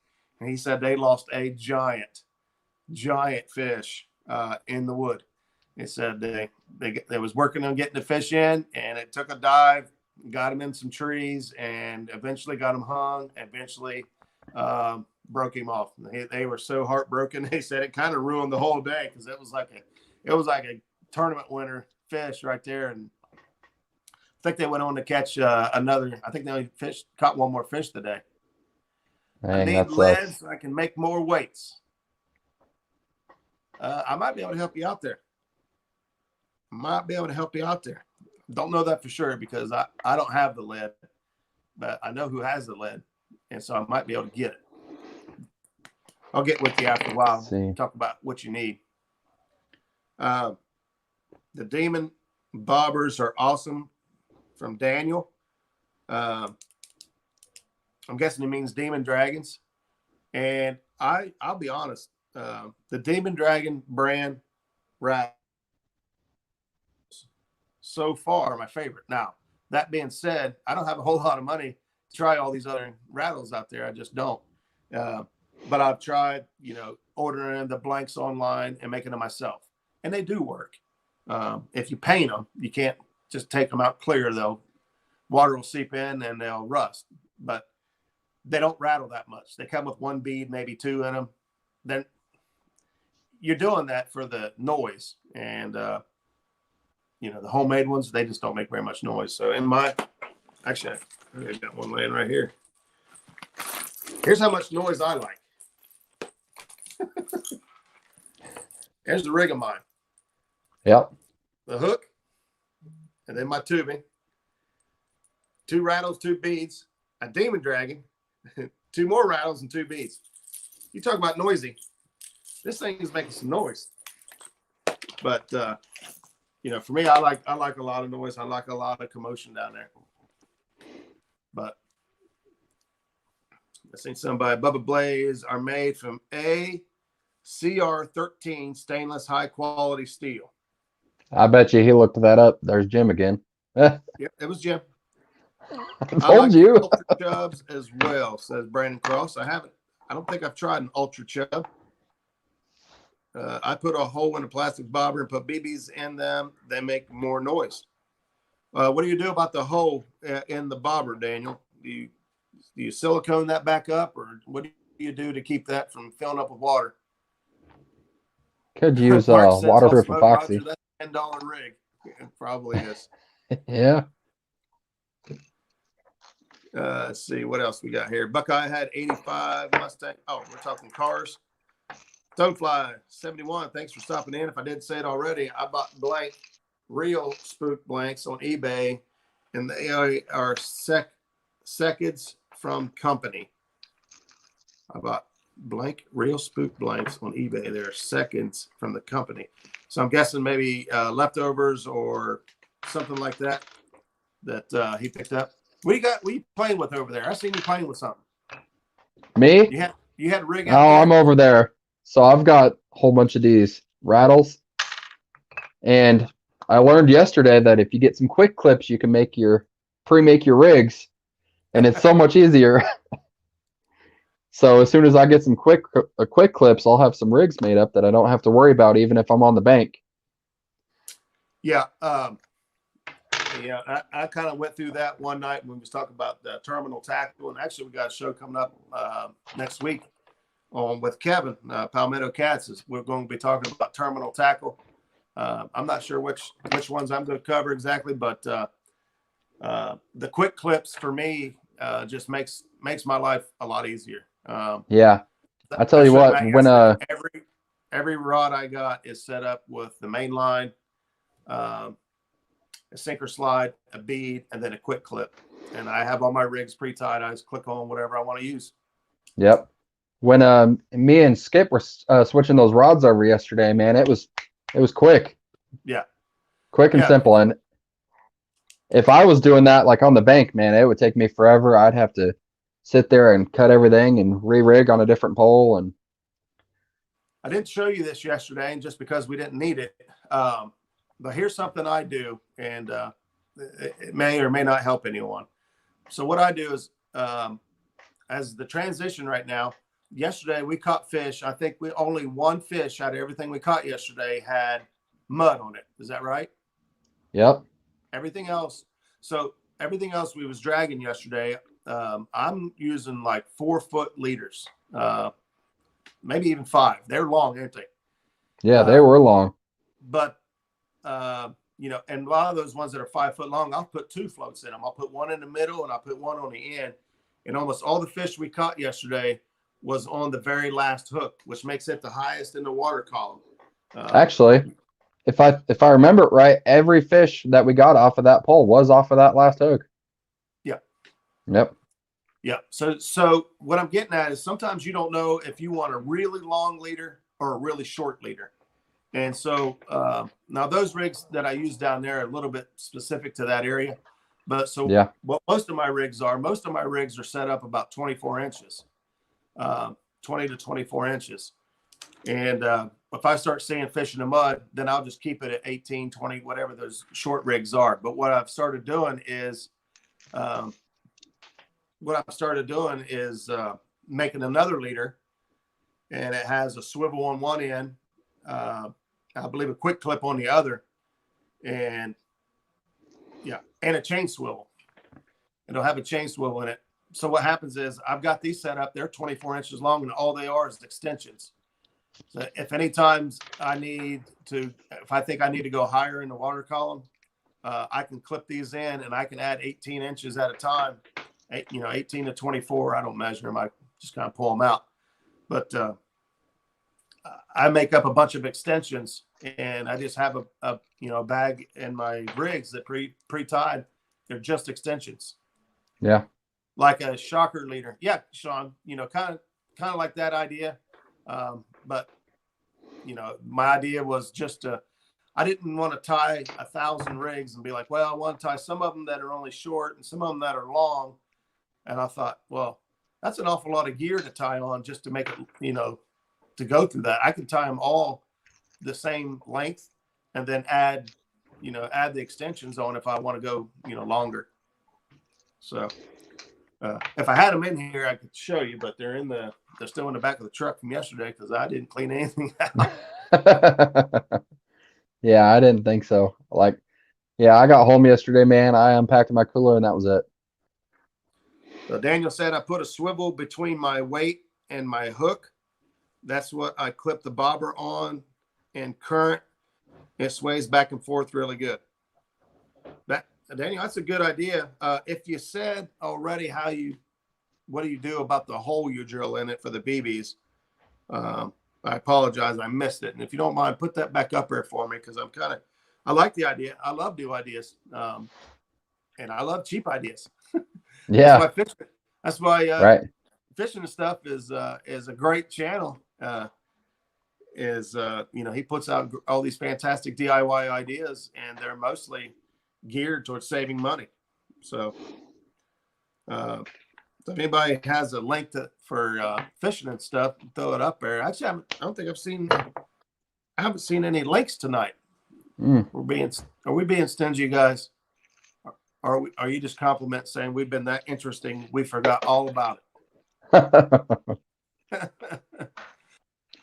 and he said they lost a giant fish in the wood. He said they was working on getting the fish in, and it took a dive got him in some trees, and eventually got him hung. Eventually broke him off. They were so heartbroken. They said it kind of ruined the whole day because it was like a tournament winner fish right there. And I think they went on to catch another. I think they only caught one more fish today. Dang, I need lead so I can make more weights. I might be able to help you out there. Don't know that for sure because I don't have the lead, but I know who has the lead, and so I might be able to get it. I'll get with you after a while. Talk about what you need. The demon bobbers are awesome from Daniel. I'm guessing he means demon dragons. And I'll be honest, the Demon Dragon brand rat so far my favorite. Now, that being said, I don't have a whole lot of money to try all these other rattles out there. I just don't. But I've tried, ordering the blanks online and making them myself. And they do work. If you paint them, you can't just take them out clear, though. Water will seep in and they'll rust. But they don't rattle that much. They come with one bead, maybe two in them. Then you're doing that for the noise. And, the homemade ones, they just don't make very much noise. So actually, I've got one laying right here. Here's how much noise I like. Here's the rig of mine. Yep. The hook, and then my tubing. 2 rattles, 2 beads, a demon dragon, 2 more rattles and 2 beads. You talk about noisy. This thing is making some noise. But for me, I like a lot of noise. I like a lot of commotion down there. But I seen somebody, Bubba Blaze are made from CR13 stainless high quality steel. I bet you he looked that up. There's Jim again. Yep, it was Jim. I told you. Ultra chubs as well, says Brandon Cross. I don't think I've tried an ultra chub. I put a hole in a plastic bobber and put BBs in them. They make more noise. What do you do about the hole in the bobber, Daniel? Do you silicone that back up, or what do you do to keep that from filling up with water? Could use waterproof epoxy. Roger, that's $10 rig. It probably is. Yeah. Let's see what else we got here. Buckeye had 85 Mustang. Oh, we're talking cars. Stonefly 71. Thanks for stopping in. If I didn't say it already, I bought blank real spook blanks on eBay, and they are seconds from company. I bought blank real spook blanks on eBay. They're seconds from the company. So I'm guessing maybe leftovers or something like that he picked up. What are you playing with over there? I seen you playing with something. Me? You had a rig out there? I'm over there. So I've got a whole bunch of these rattles. And I learned yesterday that if you get some quick clips, you can pre-make your rigs. And it's so much easier. So as soon as I get some quick clips, I'll have some rigs made up that I don't have to worry about, even if I'm on the bank. Yeah. I kind of went through that one night when we was talking about the terminal tackle. And actually, we got a show coming up next week with Kevin, Palmetto Cats. We're going to be talking about terminal tackle. I'm not sure which ones I'm going to cover exactly, but the quick clips for me just makes my life a lot easier. Yeah, I tell you what, when every rod I got is set up with the main line, a sinker slide, a bead, and then a quick clip, and I have all my rigs pre-tied. I just click on whatever I want to use. Yep. When me and Skip were switching those rods over yesterday, man, it was quick. Yeah. Quick and simple. And if I was doing that like on the bank, man, it would take me forever. I'd have to sit there and cut everything and re-rig on a different pole. And I didn't show you this yesterday, and just because we didn't need it. But here's something I do, and it may or may not help anyone. So what I do is, as the transition right now, yesterday we caught fish. I think only one fish out of everything we caught yesterday had mud on it. Is that right? Yep. Everything else. So everything else we was dragging yesterday, I'm using like 4-foot leaders, maybe even 5. They're long, aren't they? Yeah, they were long. But and a lot of those ones that are 5 foot long, I'll put 2 floats in them. I'll put one in the middle and I'll put one on the end. And almost all the fish we caught yesterday was on the very last hook, which makes it the highest in the water column. Actually, if I remember it right, every fish that we got off of that pole was off of that last hook. Yeah. Yep. Yeah. So what I'm getting at is sometimes you don't know if you want a really long leader or a really short leader. And so now those rigs that I use down there are a little bit specific to that area. But so yeah, what most of my rigs are set up about 24 inches, 20 to 24 inches. And if I start seeing fish in the mud, then I'll just keep it at 18, 20, whatever those short rigs are. But what I've started doing is making another leader, and it has a swivel on one end, I believe a quick clip on the other, and a chain swivel. It'll have a chain swivel in it. So what happens is I've got these set up. They're 24 inches long, and all they are is extensions. So if any times if I think I need to go higher in the water column, I can clip these in, and I can add 18 inches at a time. 18 to 24. I don't measure them. I just kind of pull them out. But I make up a bunch of extensions, and I just have a bag in my rigs that pre-tied. They're just extensions. Yeah. Like a shocker leader. Yeah, Sean, kind of like that idea. But my idea was just I didn't want to tie 1,000 rigs and be like, well, I want to tie some of them that are only short and some of them that are long. And I thought, well, that's an awful lot of gear to tie on just to make it, to go through that. I can tie them all the same length and then add the extensions on if I want to go, longer. So if I had them in here, I could show you, but they're still in the back of the truck from yesterday because I didn't clean anything out. Yeah, I didn't think so. I got home yesterday, man. I unpacked my cooler and that was it. So Daniel said I put a swivel between my weight and my hook. That's what I clip the bobber on, and current. It sways back and forth really good. Daniel, that's a good idea. If you said already what do you do about the hole you drill in it for the BBs? I apologize, I missed it. And if you don't mind, put that back up there for me because I like the idea. I love new ideas, and I love cheap ideas. Yeah, that's why right. Fishing and Stuff is a great channel. He puts out all these fantastic DIY ideas, and they're mostly geared towards saving money. So if anybody has a link for Fishing and Stuff, throw it up there. Actually, I haven't seen any links tonight. Are we being stingy, guys? Are you just compliment saying we've been that interesting we forgot all about it?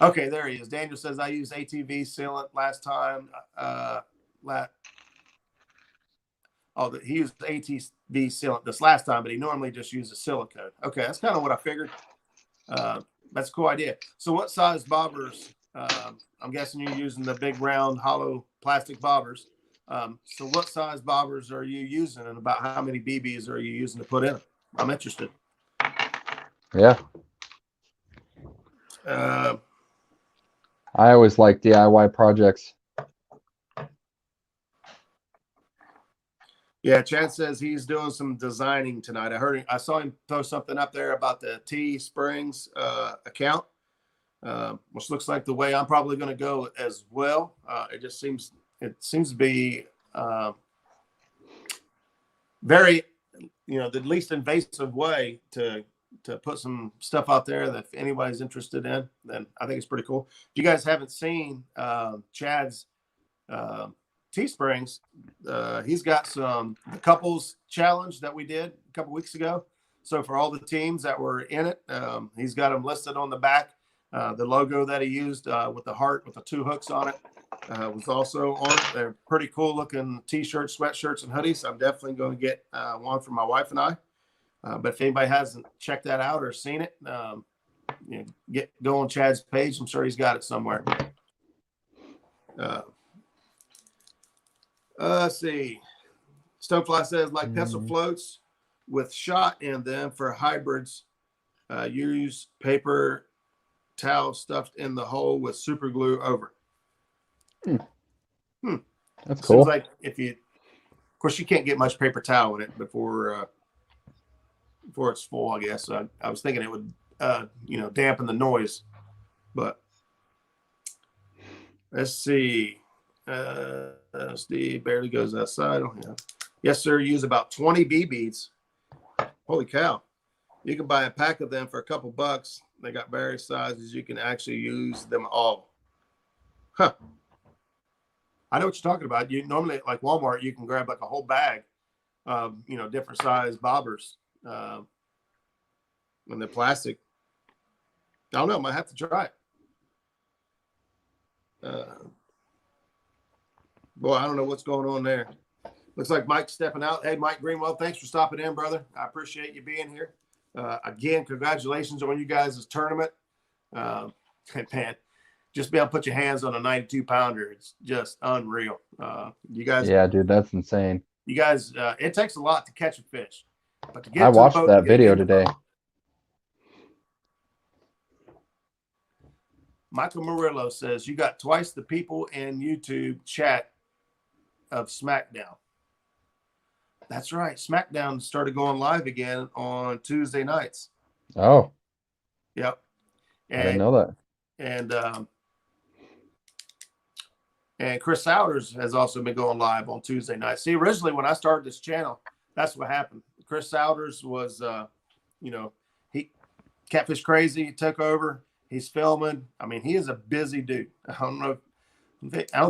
Okay, there he is. Daniel says I used ATV sealant last time. He used ATV sealant this last time, but he normally just uses silicone. Okay, that's kind of what I figured. That's a cool idea. So what size bobbers? I'm guessing you're using the big round hollow plastic bobbers. So what size bobbers are you using, and about how many BBs are you using to put in them? I'm interested. Yeah. I always like DIY projects. Yeah, Chad says he's doing some designing tonight. I saw him throw something up there about the T Springs account, which looks like the way I'm probably going to go as well. It seems to be very, the least invasive way to put some stuff out there that if anybody's interested in, then I think it's pretty cool. If you guys haven't seen Chad's Teesprings, he's got the couples challenge that we did a couple weeks ago. So for all the teams that were in it, he's got them listed on the back. The logo that he used with the heart with the 2 hooks on it was also on it. They're pretty cool looking T-shirts, sweatshirts, and hoodies. I'm definitely going to get one for my wife and I. But if anybody hasn't checked that out or seen it, go on Chad's page. I'm sure he's got it somewhere. Let's see. Stonefly says, like pencil floats with shot in them for hybrids, use paper towel stuffed in the hole with super glue over. That's Seems cool. like of course, you can't get much paper towel in it before it's full, I guess. I was thinking it would, dampen the noise, but let's see. Steve barely goes outside. Yeah. Yes, sir. Use about 20 bee beads. Holy cow. You can buy a pack of them for a couple bucks. They got various sizes. You can actually use them all. Huh. I know what you're talking about. You normally, like Walmart, you can grab like a whole bag of, different size bobbers. When they're plastic. I don't know. I might have to try it. Boy, I don't know what's going on there. Looks like Mike's stepping out. Hey, Mike Greenwell, thanks for stopping in, brother. I appreciate you being here. Again, congratulations on you guys' tournament. Man, just be able to put your hands on a 92-pounder. It's just unreal. You guys. Yeah, dude, that's insane. You guys, it takes a lot to catch a fish. But to get I to watched the boat, that video today. Michael Murillo says, you got twice the people in YouTube chat of SmackDown. That's right. SmackDown started going live again on Tuesday nights. Oh. Yep. I didn't know that. And Chris Souders has also been going live on Tuesday nights. See, originally when I started this channel, that's what happened. Chris Souders was, he Catfish Crazy took over. He's filming. I mean, he is a busy dude. I don't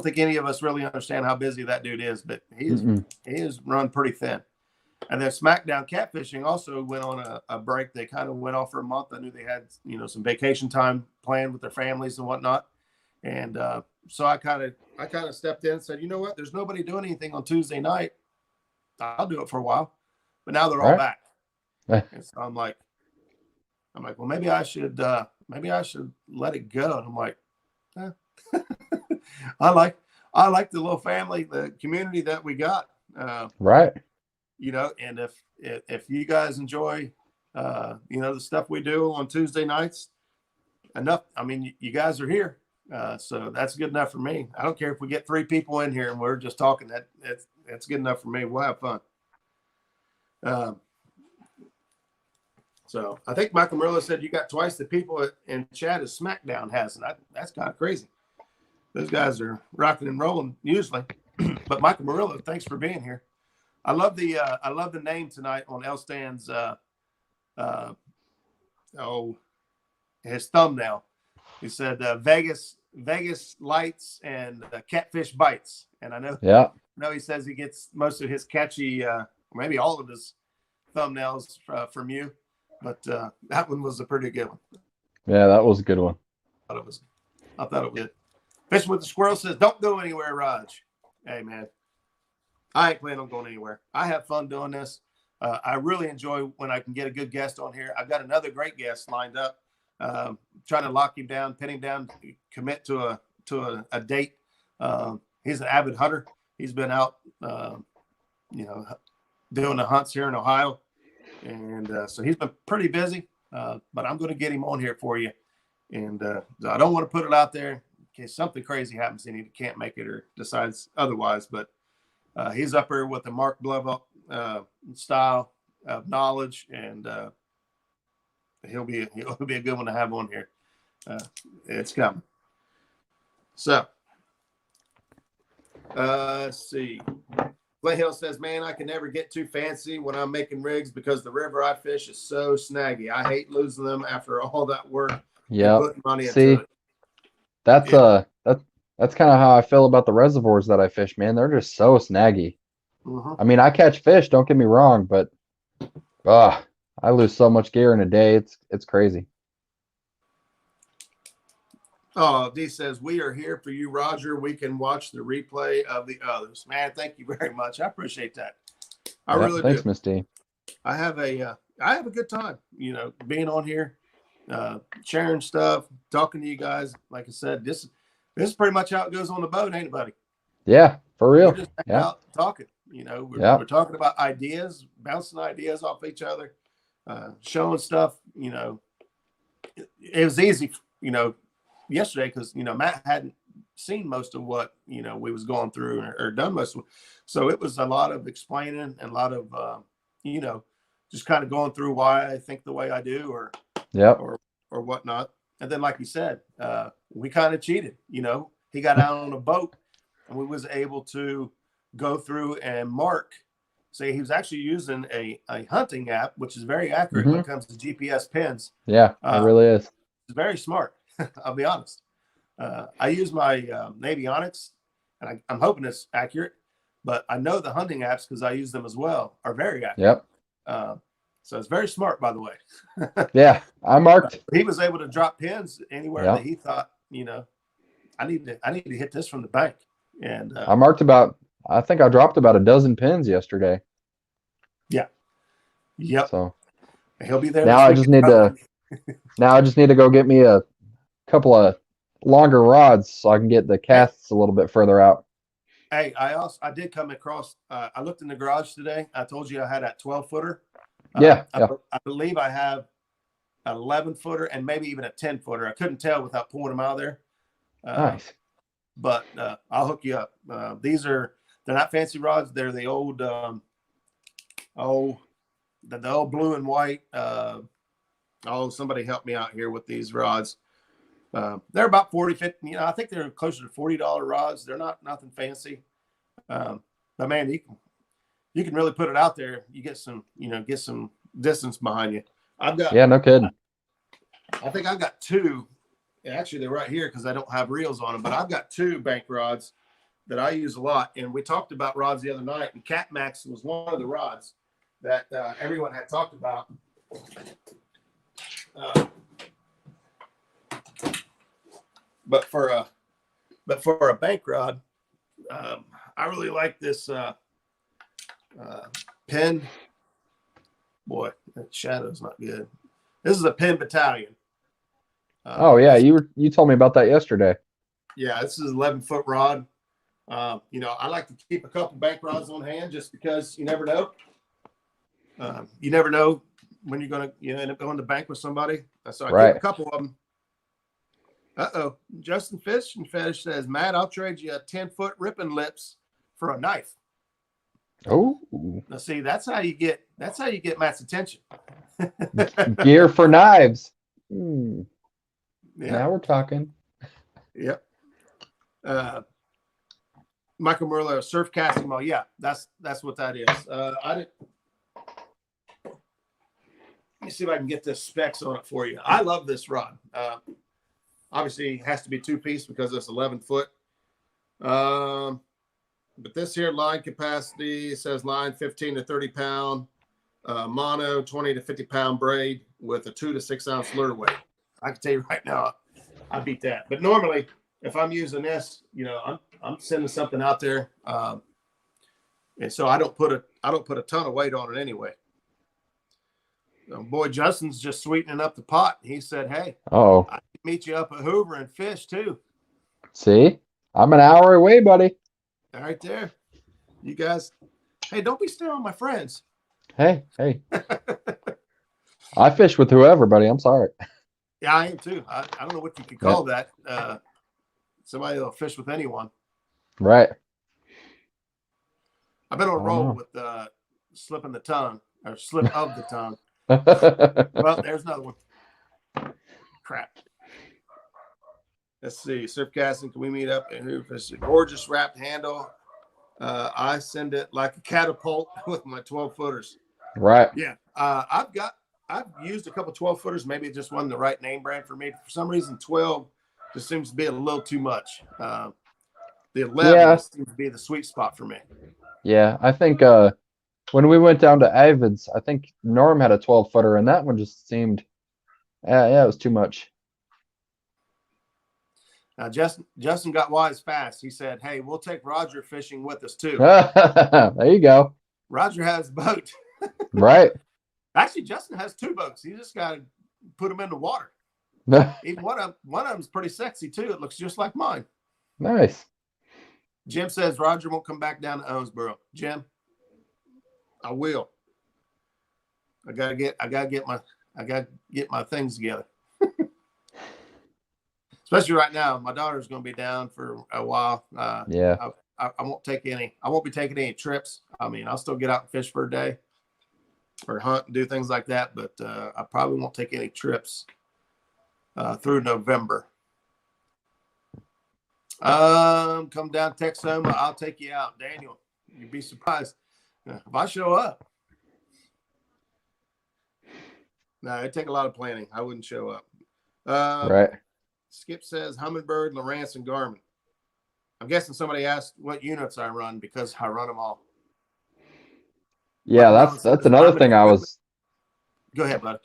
think any of us really understand how busy that dude is, but he is run pretty thin. And then SmackDown Catfishing also went on a break. They kind of went off for a month. I knew they had, some vacation time planned with their families and whatnot. And so I kind of stepped in and said, you know what? There's nobody doing anything on Tuesday night. I'll do it for a while. But now they're all back. And so I'm like, well, maybe I should let it go. And I'm like, I like the little family, the community that we got. Right. And if you guys enjoy, the stuff we do on Tuesday nights, enough. I mean, you guys are here. So that's good enough for me. I don't care if we get 3 people in here and we're just talking. That's good enough for me. We'll have fun. So I think Michael Murillo said you got twice the people in chat as SmackDown has, and that's kind of crazy. Those guys are rocking and rolling usually. But Michael Murillo, thanks for being here. I love the name tonight on Elstan's his thumbnail. He said Vegas lights and catfish bites, and I know. Yeah. He says he gets most of his catchy, maybe all of his thumbnails from you. But that one was a pretty good one. Yeah, that was a good one. I thought it was good. Fishing with the Squirrel says, don't go anywhere, Raj. Hey, man. I ain't planning on going anywhere. I have fun doing this. I really enjoy when I can get a good guest on here. I've got another great guest lined up. Trying to lock him down, pin him down, commit to a date. He's an avid hunter. He's been out, doing the hunts here in Ohio. And so he's been pretty busy, but I'm going to get him on here for you. And I don't want to put it out there in case something crazy happens and he can't make it or decides otherwise. But he's up here with the Mark Blovup style of knowledge, and he'll be a good one to have on here. It's coming. So let's see. Clay Hill says, man, I can never get too fancy when I'm making rigs because the river I fish is so snaggy. I hate losing them after all that work. Yeah. Putting money See, into it. That's kind of how I feel about the reservoirs that I fish, man. They're just so snaggy. I mean, I catch fish, don't get me wrong, but I lose so much gear in a day. It's crazy. Oh, D says, we are here for you, Roger. We can watch the replay of the others. Man, thank you very much. I appreciate that. I Yeah, really thanks, do. Miss D. I have a good time, being on here, sharing stuff, talking to you guys. Like I said, this is pretty much how it goes on the boat, ain't it, buddy? Yeah, for We're real. just hanging Yeah, out talking. yeah. We're talking about ideas, bouncing ideas off each other, showing stuff. It was easy, yesterday because Matt hadn't seen most of what we was going through or done most of it. So it was a lot of explaining and a lot of you know just kind of going through why I think the way I do Yep. or whatnot. And then like you said, we kind of cheated. He got out on a boat and we was able to go through and mark. Say he was actually using a hunting app, which is very accurate when it comes to GPS pins. Yeah, it really is. It's very smart. I'll be honest. I use my Navionics, and I'm hoping it's accurate, but I know the hunting apps because I use them as well are very accurate. Yep. So it's very smart, by the way. Yeah, I marked. He was able to drop pins anywhere Yep. that he thought, I need to hit this from the bank. And I marked I think I dropped about a dozen pins yesterday. yeah, yep. So He'll be there. now I just need to go get me a couple of longer rods so I can get the casts a little bit further out. Hey, I did come across. I looked in the garage today. I told you I had that 12-footer. Yeah, I believe I have an 11-footer and maybe even a 10-footer. I couldn't tell without pulling them out of there. Nice. But I'll hook you up. They're not fancy rods. They're the old, the old blue and white. Somebody help me out here with these rods. They're about 40, 50. I think they're closer to $40 rods. They're not nothing fancy. But man, you can really put it out there. You get some distance behind you. Yeah, no kidding. I think I've got two. Actually, they're right here because I don't have reels on them, but I've got two bank rods that I use a lot. And we talked about rods the other night, and Cat Max was one of the rods that everyone had talked about. But for a bank rod, I really like this Penn. Boy, that shadow's not good. This is a Penn Battalion. Oh yeah, you told me about that yesterday. Yeah, this is an 11-foot rod. I like to keep a couple bank rods on hand just because you never know. You never know when you're gonna end up going to bank with somebody. So I keep a couple of them. Justin Fish and Fetish says, Matt, I'll trade you a 10-foot ripping lips for a knife. Oh, now see, that's how you get Matt's attention. Gear for knives. Yeah. Now we're talking. Yep. Michael Merlo, surf casting model. Yeah, that's what that is. Let me see if I can get the specs on it for you. I love this rod. Obviously, it has to be 2-piece because it's 11 foot. But this here line capacity says line 15 to 30 pound, mono 20 to 50 pound braid with a 2 to 6 ounce lure weight. I can tell you right now, I beat that. But normally, if I'm using this, I'm sending something out there, and so I don't put a ton of weight on it anyway. Boy, Justin's just sweetening up the pot. He said, "Hey, I can meet you up at Hoover and fish too." See, I'm an hour away, buddy. All right, there, you guys. Hey, don't be stealing my friends. Hey. I fish with whoever, buddy. I'm sorry. Yeah, I am too. I don't know what you could call that. Somebody that'll fish with anyone. Right. I've been on a roll with slipping the tongue or slip of the tongue. Well, there's another one. Crap. Let's see. Surf casting. Can we meet up? And it's a gorgeous wrapped handle. I send it like a catapult with my 12-footers. Right. Yeah. I've used a couple 12-footers. Maybe it just wasn't the right name brand for me. For some reason, 12 just seems to be a little too much. The 11 seems to be the sweet spot for me. Yeah, I think when we went down to Avid's, I think Norm had a 12-footer, and that one just seemed, it was too much. Now, Justin got wise fast. He said, "Hey, we'll take Roger fishing with us too." There you go. Roger has a boat. Right. Actually, Justin has 2 boats. He just got to put them in the water. Even one of them's pretty sexy too. It looks just like mine. Nice. Jim says Roger won't come back down to Owensboro. Jim, I will. I gotta get my things together. Especially right now, my daughter's going to be down for a while. Yeah. I won't be taking any trips. I mean, I'll still get out and fish for a day or hunt and do things like that, but I probably won't take any trips through November. Come down to Texoma. I'll take you out, Daniel. You'd be surprised if I show up. No, it'd take a lot of planning. I wouldn't show up. Right. Skip says Humminbird, Lowrance, and Garmin. I'm guessing somebody asked what units I run because I run them all. Yeah, that's another thing I was. Go ahead, bud.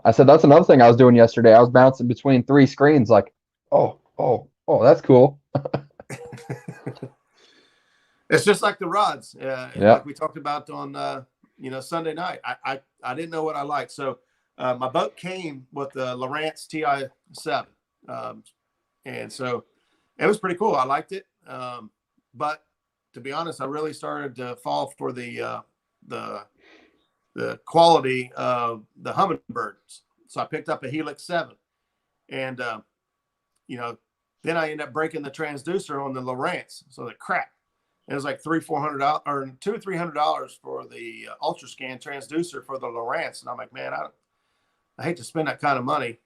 I said that's another thing I was doing yesterday. I was bouncing between 3 screens, like, oh, that's cool. It's just like the rods. Yeah. Like we talked about on Sunday night. I didn't know what I liked, so my boat came with the Lowrance TI7. And so it was pretty cool. I liked it. But to be honest, I really started to fall for the quality of the Humminbirds. So I picked up a Helix 7 and, then I ended up breaking the transducer on the Lowrance. So it cracked. It was like $300-$400 or $200 or $300 for the Ultra Scan transducer for the Lowrance. And I'm like, man, I hate to spend that kind of money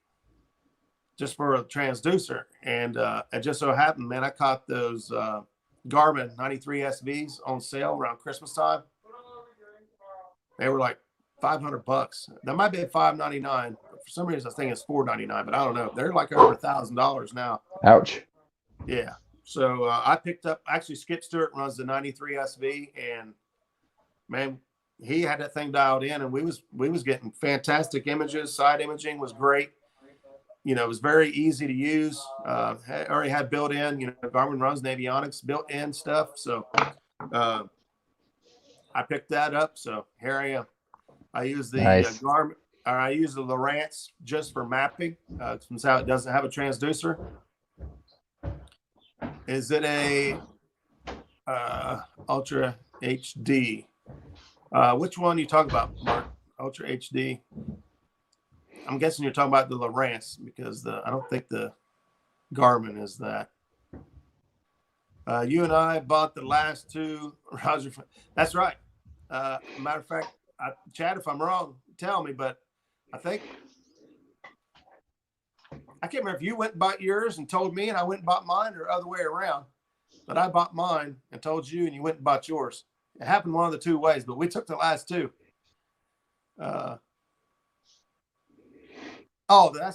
just for a transducer. And it just so happened, man, I caught those Garmin 93 SVs on sale around Christmas time. They were like $500. That might be at $599. For some reason, I think it's $499, but I don't know. They're like over $1,000 now. Ouch. Yeah. So I picked up, actually Skip Stewart runs the 93 SV, and man, he had that thing dialed in, and we was getting fantastic images. Side imaging was great. It was very easy to use. Already had built in, Garmin runs avionics built in stuff. So I picked that up. So here I am. I use the Nice. Garmin, or I use the Lowrance just for mapping, since how it doesn't have a transducer. Is it a Ultra HD? Which one you talk about, Mark? Ultra HD. I'm guessing you're talking about the Lowrance because I don't think the Garmin is that. You and I bought the last 2 Roger. That's right. Matter of fact, Chad, if I'm wrong, tell me, but I think I can't remember if you went and bought yours and told me and I went and bought mine, or other way around. But I bought mine and told you and you went and bought yours. It happened one of the 2 ways, but we took the last 2. That's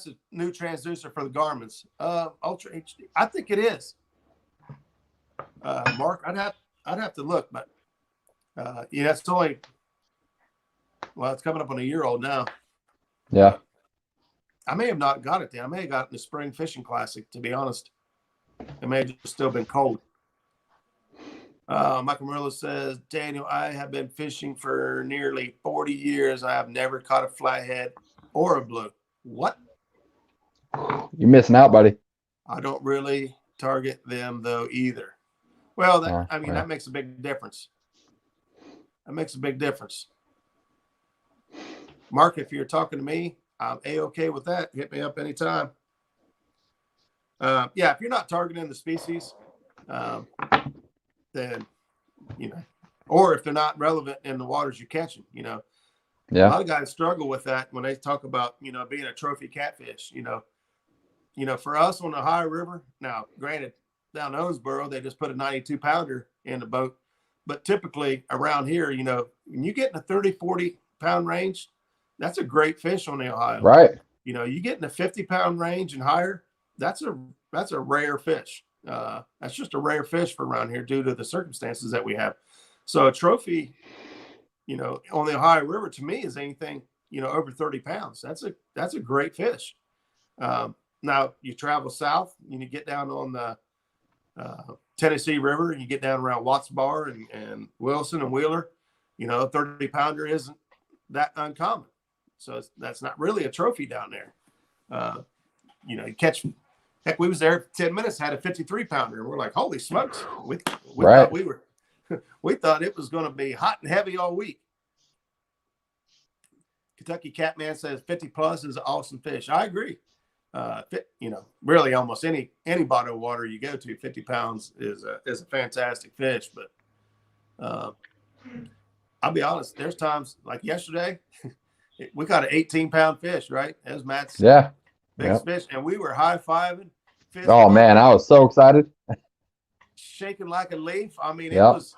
a new transducer for the Garmin's. Ultra HD. I think it is. Mark, I'd have to look, but it's only, it's coming up on a year old now. Yeah. I may have not got it then. I may have got it in the Spring Fishing Classic, to be honest. It may have just still been cold. Michael Murillo says, Daniel, I have been fishing for nearly 40 years. I have never caught a flathead or a blue. What? You're missing out, buddy. I don't really target them, though, either. Well, that Right. makes a big difference. That makes a big difference. Mark, if you're talking to me, I'm A-okay with that. Hit me up anytime. If you're not targeting the species, then, or if they're not relevant in the waters you're catching, A lot of guys struggle with that when they talk about, being a trophy catfish, for us on the Ohio River. Now, granted, down Owensboro, they just put a 92 pounder in the boat. But typically around here, when you get in the 30, 40 pound range, that's a great fish on the Ohio. Right. You get in the 50 pound range and higher, that's a rare fish. That's just a rare fish for around here due to the circumstances that we have. So a trophy, on the Ohio River, to me, is anything, over 30 pounds. That's a great fish. Now you travel south, and you get down on the Tennessee River, and you get down around Watts Bar and Wilson and Wheeler. You know, a 30-pounder isn't that uncommon, so that's not really a trophy down there. You know, you catch. Heck, we was there for 10 minutes, had a 53-pounder, and we're like, holy smokes! We thought we thought it was going to be hot and heavy all week. Kentucky Catman says 50 plus is an awesome fish. I agree. You know, really almost any body of water you go to, 50 pounds is a fantastic fish. But I'll be honest, there's times like yesterday, we got an 18-pound fish, right? That was Matt's biggest fish, and we were high-fiving. Oh man, I was so excited. Shaking like a leaf. I mean, it was,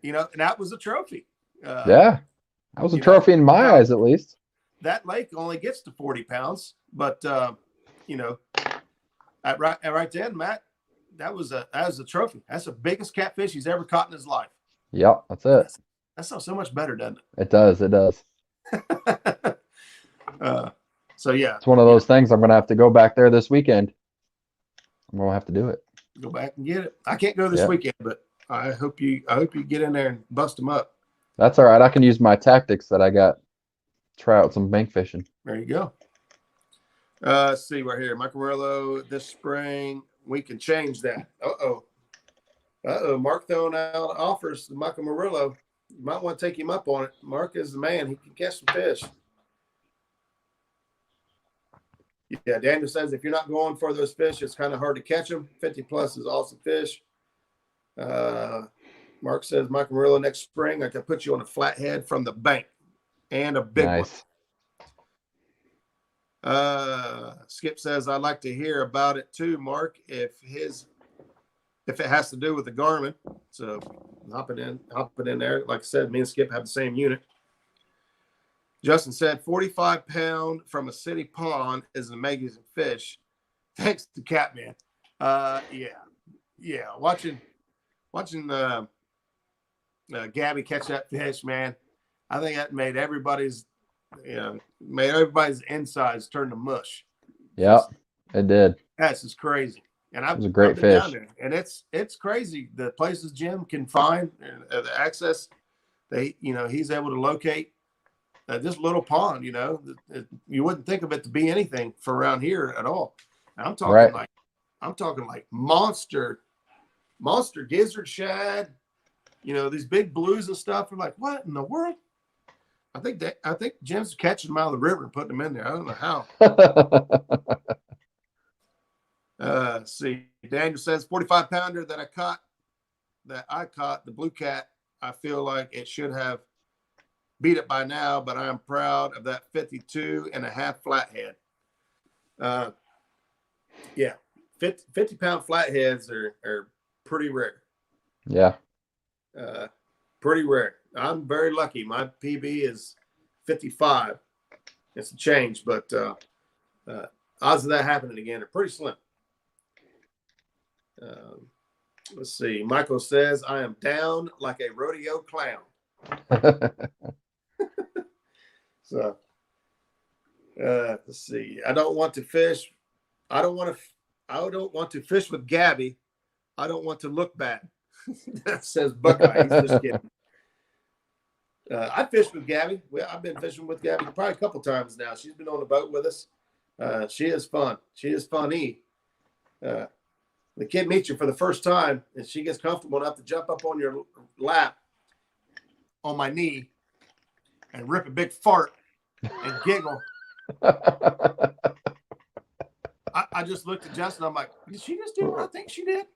you know, and that was a trophy. That was a trophy in my eyes, at least. That lake only gets to 40 pounds, but you know, right then, Matt, that was a trophy. That's the biggest catfish he's ever caught in his life. Yep, that's it. That sounds so much better, doesn't it? It does. It does. So yeah, it's one of those things. I'm gonna have to go back there this weekend. I'm gonna have to do it. Go back and get it. I can't go this weekend, but I hope you get in there and bust them up. That's all right. I can use my tactics that I got. Try out some bank fishing. There you go. Let's see right here. Michael Murillo this spring. We can change that. Mark throwing out offers to Michael Murillo. You might want to take him up on it. Mark is the man. He can catch some fish. Yeah, Daniel says if you're not going for those fish, it's kind of hard to catch them. 50 plus is awesome fish. Mark says, Michael Murillo, next spring, I can put you on a flathead from the bank and a big one. Skip says, I'd like to hear about it too, Mark, if it has to do with the Garmin. So hopping in there. Like I said, me and Skip have the same unit. Justin said 45-pound from a city pond is an amazing fish. Thanks to Catman. Yeah. Watching Gabby catch that fish, man. I think that made everybody's insides turn to mush. Yep, it did. That's just crazy. And it was a great fish. Down there, and it's crazy the places Jim can find the access. He's able to locate this little pond. You know, you wouldn't think of it to be anything for around here at all. And I'm talking like monster gizzard shad. You know, these big blues and stuff. I'm like, what in the world? I think Jim's catching them out of the river and putting them in there. I don't know how. Let's see. Daniel says 45-pounder that I caught, the blue cat. I feel like it should have beat it by now, but I am proud of that 52.5 flathead. 50-pound flatheads are pretty rare. Yeah. Pretty rare. I'm very lucky. My PB is 55. It's a change, but odds of that happening again are pretty slim. Let's see. Michael says, I am down like a rodeo clown. So, let's see. I don't want to fish. I don't want to fish with Gabby. I don't want to look bad. That says Buckeye. He's just kidding. I fished with Gabby. I've been fishing with Gabby probably a couple times now. She's been on the boat with us. She is fun. She is funny. The kid meets you for the first time, and she gets comfortable enough to jump up on your lap on my knee and rip a big fart and giggle. I just looked at Justin. I'm like, did she just do what I think she did?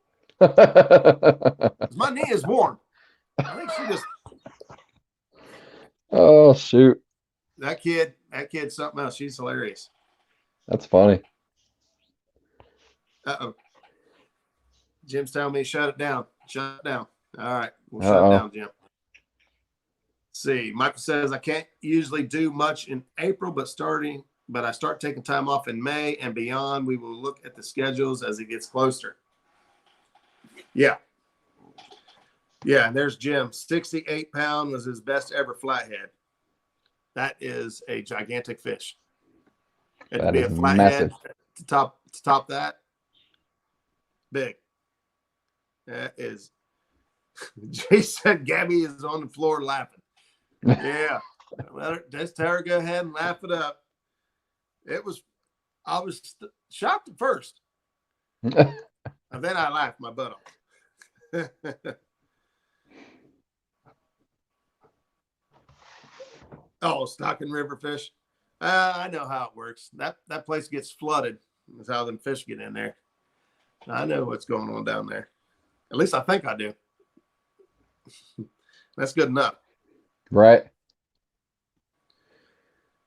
My knee is warm. I think she just. Oh shoot! That kid's something else. She's hilarious. That's funny. Jim's telling me shut it down. Shut it down. All right, we'll shut it down, Jim. Let's see, Michael says I can't usually do much in April, but I start taking time off in May and beyond. We will look at the schedules as it gets closer. Yeah. And there's Jim. 68-pound was his best ever flathead. That is a gigantic fish. And to be a flathead, to top that. Big. That is. Jay said Gabby is on the floor laughing. Yeah. Well, just tell her go ahead and laugh it up. I was shocked at first. And then I laughed my butt off. Oh, stocking river fish. I know how it works. That place gets flooded. That's how them fish get in there. I know what's going on down there. At least I think I do. That's good enough. Right.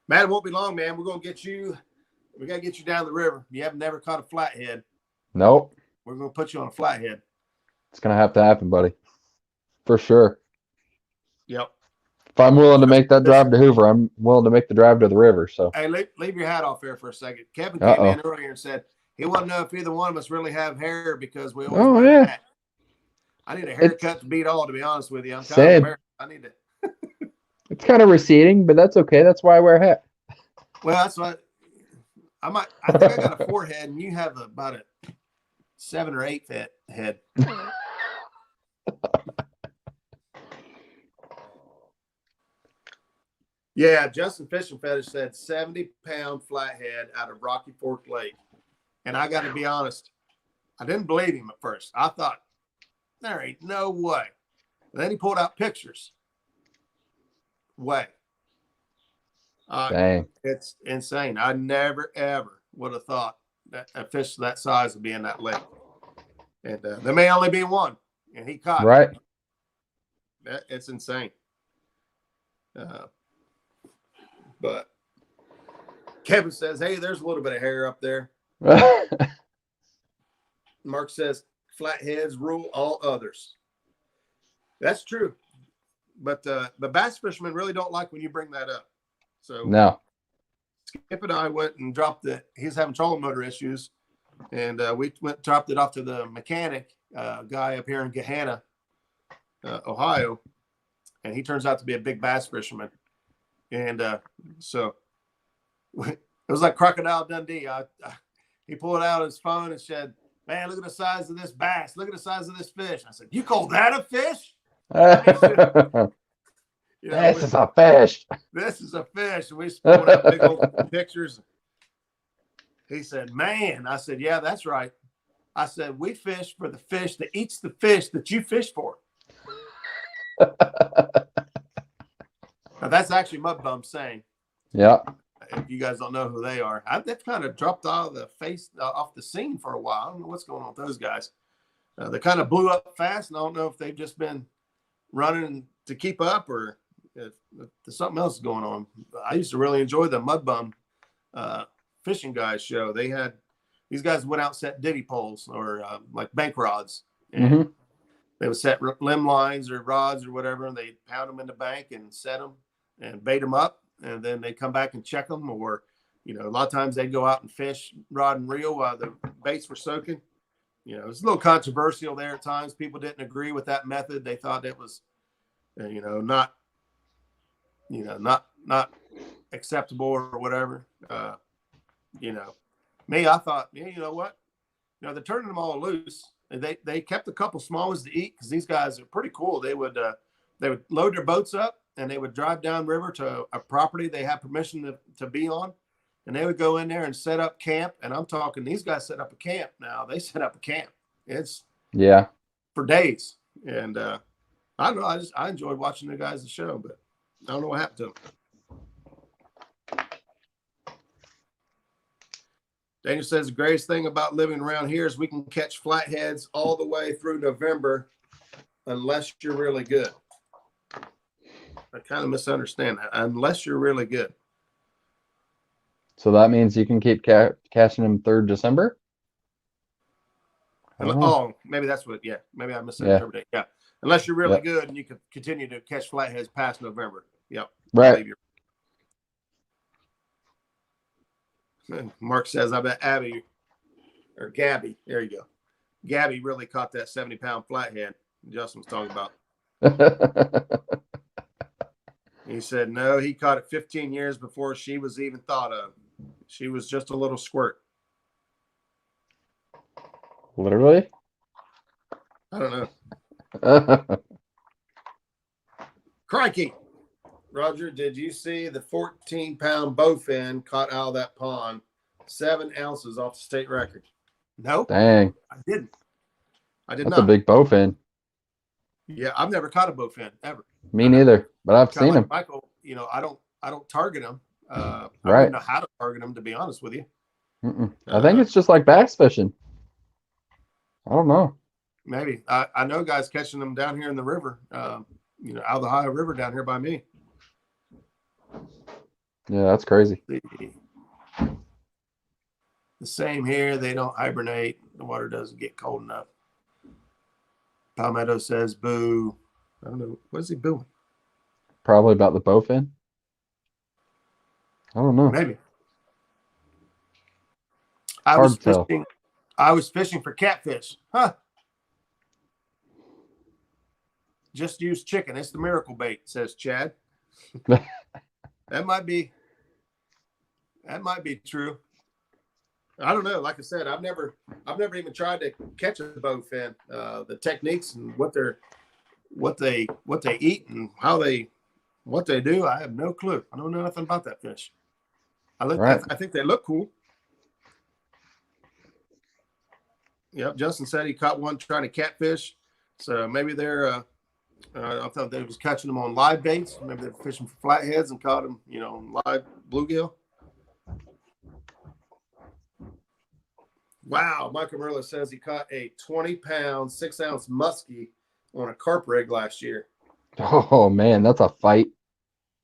Matt, it won't be long, man. We're gonna get you. We gotta get you down the river. You have never caught a flathead. Nope. We're gonna put you on a flathead. It's gonna have to happen, buddy. For sure. Yep. If I'm willing to make that drive to Hoover, I'm willing to make the drive to the river. So hey, leave your hat off there for a second. Kevin came in earlier and said he wanted to know if either one of us really have hair because we always wear a hat. I need a haircut to beat all, to be honest with you. I'm kind of embarrassed. I need to. It's kind of receding, but that's okay. That's why I wear a hat. Well, that's what I think I got a forehead, and you have about a 7 or 8 foot head. Yeah, Justin Fishing Fetish said 70-pound flathead out of Rocky Fork Lake. And I got to be honest, I didn't believe him at first. I thought, there ain't no way. And then he pulled out pictures. Way. Dang. It's insane. I never, ever would have thought that a fish that size would be in that lake. And there may only be one. And he caught it. It's insane. But Kevin says, hey, there's a little bit of hair up there. Mark says, flatheads rule all others. That's true. But the bass fishermen really don't like when you bring that up. So no. Skip and I went and dropped it. He's having trolling motor issues. And we dropped it off to the mechanic guy up here in Gahanna, Ohio. And he turns out to be a big bass fisherman. And so it was like Crocodile Dundee. He pulled out his phone and said, man, look at the size of this bass. Look at the size of this fish. I said, you call that a fish? This is a fish. This is a fish. And we pulled out big old pictures. He said, man. I said, yeah, that's right. I said, we fish for the fish that eats the fish that you fish for. Now, that's actually Mud Bum saying. Yeah. If you guys don't know who they are, they've kind of dropped off the scene for a while. I don't know what's going on with those guys. They kind of blew up fast, and I don't know if they've just been running to keep up or if there's something else going on. I used to really enjoy the Mud Bum fishing guys show. They had these guys went out and set ditty poles or like bank rods. And they would set limb lines or rods or whatever, and they'd pound them in the bank and set them and bait them up. And then they come back and check them, or, a lot of times they'd go out and fish rod and reel while the baits were soaking. It was a little controversial there at times. People didn't agree with that method. They thought it was, not acceptable or whatever. Me, I thought, yeah, you know what? They're turning them all loose. And they kept a couple small ones to eat because these guys are pretty cool. They would load their boats up and they would drive down river to a property they have permission to be on. And they would go in there and set up camp. And I'm talking, these guys set up a camp now. They set up a camp. It's for days. And I don't know. I enjoyed watching the guys the show, but I don't know what happened to them. Daniel says the greatest thing about living around here is we can catch flatheads all the way through November unless you're really good. I kind of misunderstand that. Unless you're really good. So that means you can keep catching them through December? Oh, maybe that's what, maybe I misinterpreted. Yeah. Unless you're really good and you can continue to catch flatheads past November. Yep. Right. Mark says, I bet Gabby, there you go. Gabby really caught that 70-pound flathead Justin was talking about. He said, no, he caught it 15 years before she was even thought of. She was just a little squirt. Literally. I don't know. Crikey. Roger, did you see the 14-pound bowfin caught out of that pond? 7 ounces off the state record. No, Dang. I didn't. I did That's not. a big bowfin. Yeah, I've never caught a bowfin ever. Me neither, but I've Kind seen of like them. Michael, I don't target them. I Right. wouldn't know how to target them, to be honest with you. I think it's just like bass fishing. I don't know. Maybe. I know guys catching them down here in the river, out of the Ohio River down here by me. Yeah, that's crazy. The same here. They don't hibernate. The water doesn't get cold enough. Palmetto says boo. I don't know. What is he booing? Probably about the bowfin. I don't know. Maybe. Hard to tell. I was fishing for catfish. Huh. Just use chicken. It's the miracle bait, says Chad. That might be true. I don't know. Like I said, I've never even tried to catch a bowfin. The techniques and what they eat and what they do, I have no clue. I don't know nothing about that fish. I think they look cool. Yep, Justin said he caught one trying to catfish. So maybe they're I thought they was catching them on live baits. Maybe they're fishing for flatheads and caught them, on live bluegill. Wow, Michael Merla says he caught a 20-pound, 6-ounce muskie on a carp rig last year. Oh man, that's a fight.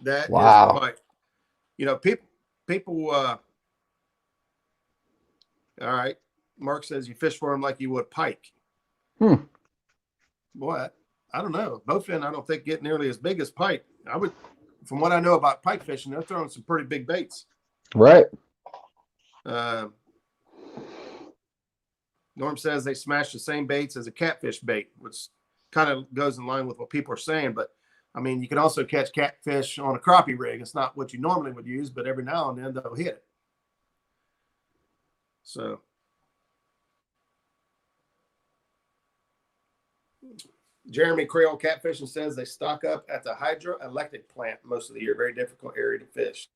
That is wow. a fight. People. All right. Mark says you fish for them like you would pike. Boy, I don't know. Bowfin, I don't think get nearly as big as pike. From what I know about pike fishing, they're throwing some pretty big baits. Right. Norm says they smash the same baits as a catfish bait, which kind of goes in line with what people are saying. But I mean, you can also catch catfish on a crappie rig. It's not what you normally would use, but every now and then they'll hit it. So. Jeremy Creole Catfishing says they stock up at the hydroelectric plant most of the year. Very difficult area to fish.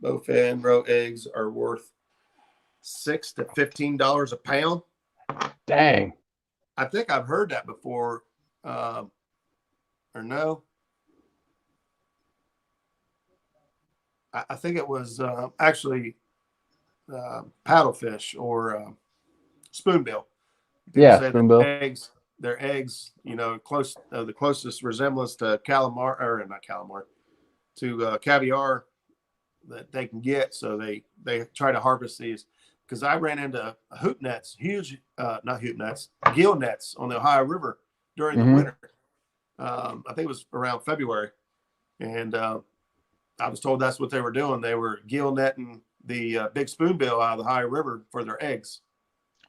Bowfin roe eggs are worth $6 to $15 a pound. Dang. I think I've heard that before. Or no? I think it was actually paddlefish or spoonbill. Yeah, spoonbill. Their eggs, close the closest resemblance to calamar, or not calamar, to caviar that they can get. So they try to harvest these. Because I ran into hoop nets, huge, not hoop nets, gill nets on the Ohio River during the winter. I think it was around February, and I was told that's what they were doing. They were gill netting the big spoonbill out of the Ohio River for their eggs.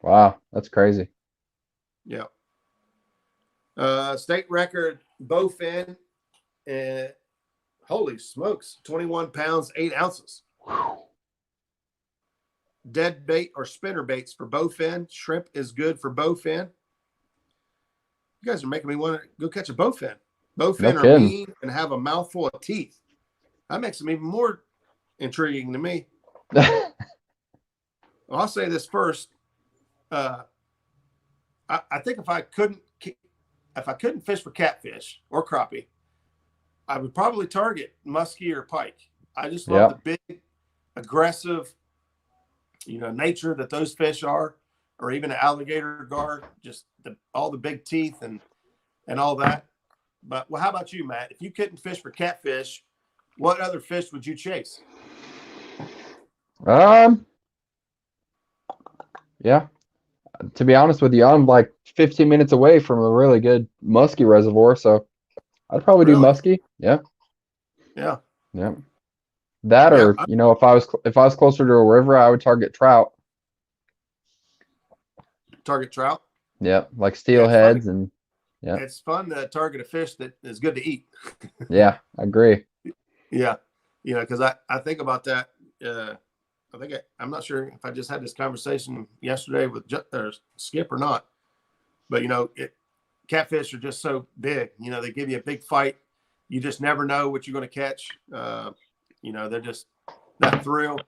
Wow, that's crazy. Yeah. State record bowfin, holy smokes, 21 pounds, 8 ounces. Dead bait or spinner baits for bowfin. Shrimp is good for bowfin. You guys are making me want to go catch a bowfin. Bowfin are mean and have a mouthful of teeth. That makes them even more intriguing to me. Well, I'll say this first. I think if I couldn't fish for catfish or crappie, I would probably target muskie or pike. I just love the big, aggressive, nature that those fish are, or even an alligator gar, just all the big teeth and all that. But how about you, Matt? If you couldn't fish for catfish, what other fish would you chase? Yeah. To be honest with you, I'm like 15 minutes away from a really good muskie reservoir, so I'd probably do muskie. Yeah. Yeah. Yeah. That or if I was closer to a river, I would target trout. Target trout? Yeah, like steelheads and It's fun to target a fish that is good to eat. Yeah, I agree. Yeah. Because I think about that. I'm not sure if I just had this conversation yesterday with Skip or not, but catfish are just so big. They give you a big fight. You just never know what you're going to catch. They're just that thrill.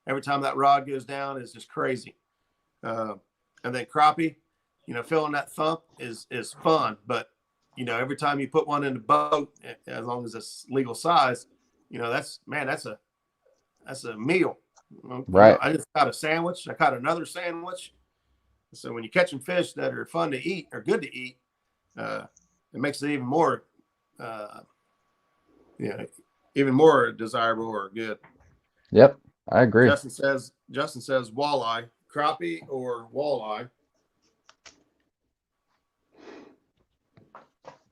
Every time that rod goes down is just crazy. And then crappie, feeling that thump is fun. But, every time you put one in the boat, as long as it's legal size, that's a meal. Right. I just caught a sandwich. I caught another sandwich. So when you're catching fish that are fun to eat or good to eat, it makes it even more, even more desirable or good. Yep, I agree. Justin says walleye, crappie or walleye.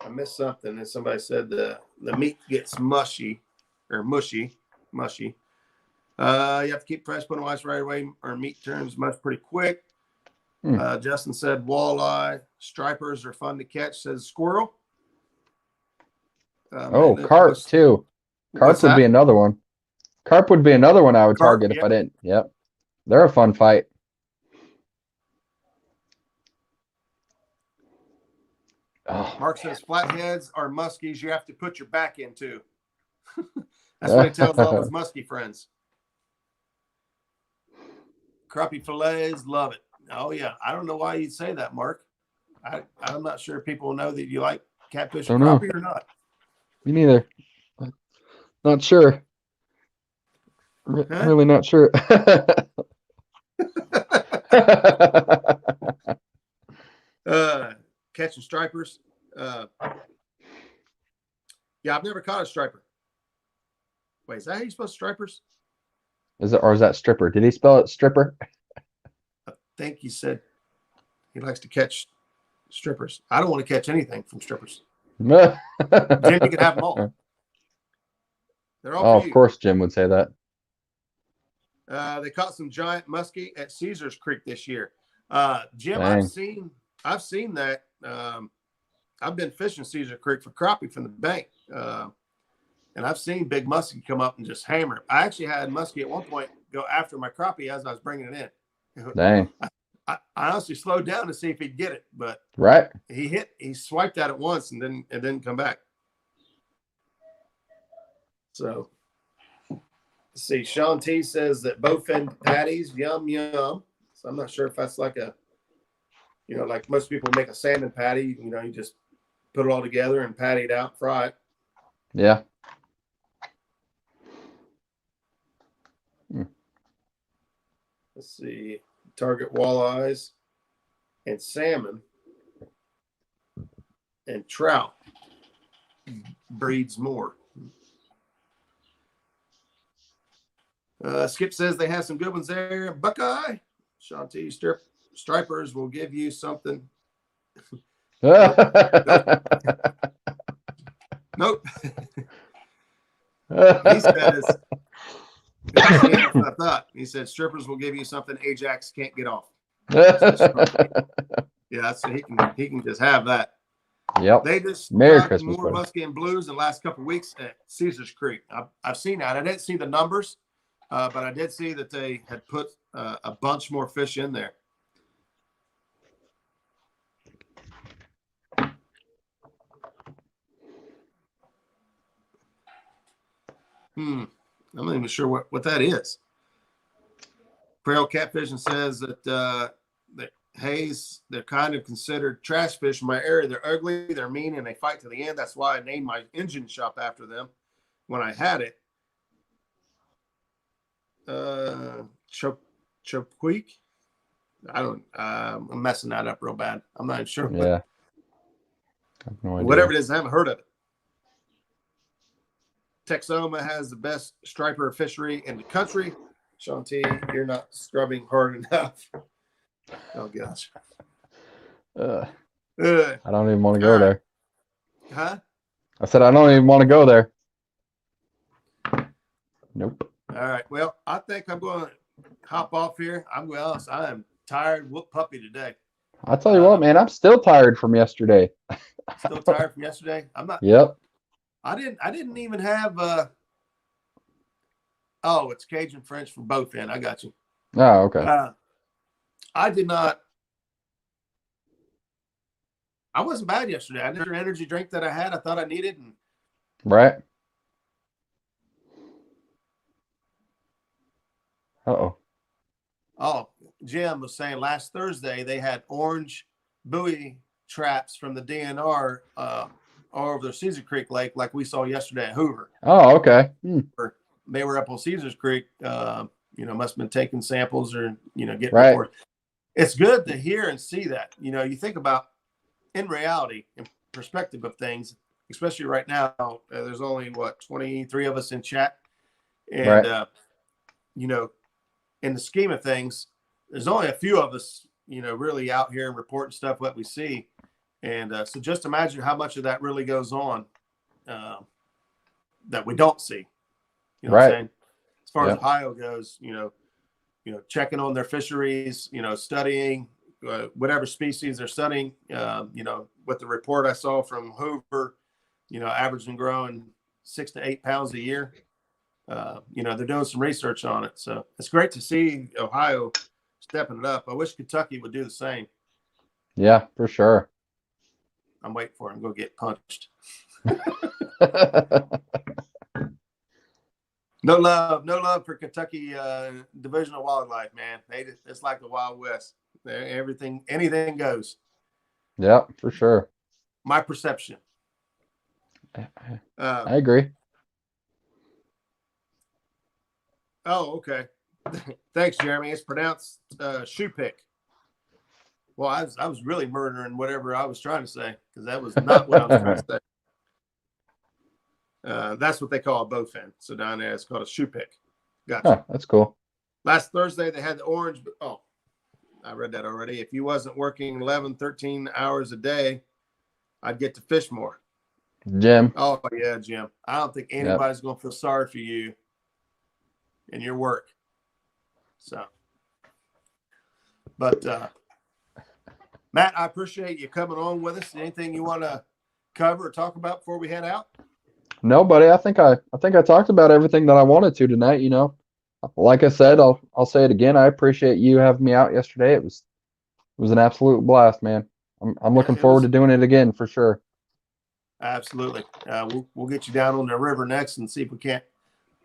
I missed something, and somebody said the meat gets mushy. You have to keep fresh, put them ice right away, or meat turns much pretty quick. Justin said walleye, stripers are fun to catch. Says squirrel. Carp too. Carp would be another one. Carp would be another one I would target if I didn't. Yep, they're a fun fight. Mark says flatheads are muskies you have to put your back into. That's what he tells all his muskie friends. Crappie fillets, love it. Oh yeah, I don't know why you'd say that, Mark. I'm not sure if people know that you like catfish and crappie or not. Me neither. Not sure. Really not sure. Catching stripers. Yeah, I've never caught a striper. Wait, is that how you spell stripers? Is that stripper? Did he spell it stripper? I think he said he likes to catch strippers. I don't want to catch anything from strippers. Jim, you can have them all. They're all of course Jim would say that. They caught some giant muskie at Caesars Creek this year. Jim, Dang. I've seen that. I've been fishing Caesar Creek for crappie from the bank. And I've seen big muskie come up and just hammer it. I actually had muskie at one point go after my crappie as I was bringing it in. Dang. I honestly slowed down to see if he'd get it, but he swiped at it once and then it didn't come back. So let's see. Sean T says that bowfin patties, yum yum. So I'm not sure if that's like like most people make a salmon patty. You just put it all together and patty it out, fry it. Yeah. Let's see. Target walleyes and salmon and trout breeds more. Skip says they have some good ones there. Buckeye. Sean T. Stripers will give you something. Nope. He says, I thought. He said strippers will give you something Ajax can't get off. Yeah, so he can just have that. Yep. They just Merry got Christmas, more buddy. muskie and blues in the last couple of weeks at Caesars Creek. I've seen that. I didn't see the numbers, but I did see that they had put a bunch more fish in there. I'm not even sure what that is. Trail Catfishing says that Hayes, they're kind of considered trash fish in my area. They're ugly, they're mean, and they fight to the end. That's why I named my engine shop after them when I had it. Chopqueak. I'm messing that up real bad. I'm not even sure. Yeah. I have no idea. Whatever it is, I haven't heard of it. Texoma has the best striper fishery in the country. Sean T, you're not scrubbing hard enough. Oh gosh. I don't even want to go there. Huh? I said I don't even want to go there. Nope. All right. Well, I think I'm going to hop off here. I am tired. Whoop puppy today. I'll tell you what, man. I'm still tired from yesterday. Still tired from yesterday. I'm not. Yep. I didn't even have Oh, it's Cajun French for bowfin. I got you. Oh, okay. I did not. I wasn't bad yesterday. I did an energy drink that I had. I thought I needed. And Right. Uh-oh. oh, Jim was saying last Thursday they had orange buoy traps from the DNR all over the Caesar Creek Lake, like we saw yesterday at Hoover. Oh, okay. They were up on Caesar's Creek. Must have been taking samples or getting Right. reports. It's good to hear and see that. You think about in reality, in perspective of things, especially right now. There's only 23 of us in chat, and Right. In the scheme of things, there's only a few of us, really out here and reporting stuff what we see. And so just imagine how much of that really goes on that we don't see. You know what I'm saying? As far as Ohio goes, checking on their fisheries, studying whatever species they're studying. With the report I saw from Hoover, averaging growing 6 to 8 pounds a year. They're doing some research on it. So it's great to see Ohio stepping it up. I wish Kentucky would do the same. Yeah, for sure. I'm waiting for him to go get punched. No love for Kentucky Division of Wildlife, man. It's like the Wild West. Anything goes. Yeah, for sure. My perception. I agree. Oh, okay. Thanks, Jeremy. It's pronounced shoe pick. Well, I was really murdering whatever I was trying to say because that was not what I was trying to say. That's what they call a bowfin. So down there, it's called a shoe pick. Gotcha. Oh, that's cool. Last Thursday, they had the orange. Oh, I read that already. If you wasn't working 11, 13 hours a day, I'd get to fish more. Jim. Oh, yeah, Jim. I don't think anybody's going to feel sorry for you in your work. So, but Matt, I appreciate you coming on with us. Anything you want to cover or talk about before we head out? No, buddy. I think I talked about everything that I wanted to tonight. Like I said, I'll say it again. I appreciate you having me out yesterday. It was an absolute blast, man. I'm looking forward to doing it again for sure. Absolutely. We'll get you down on the river next and see if we can't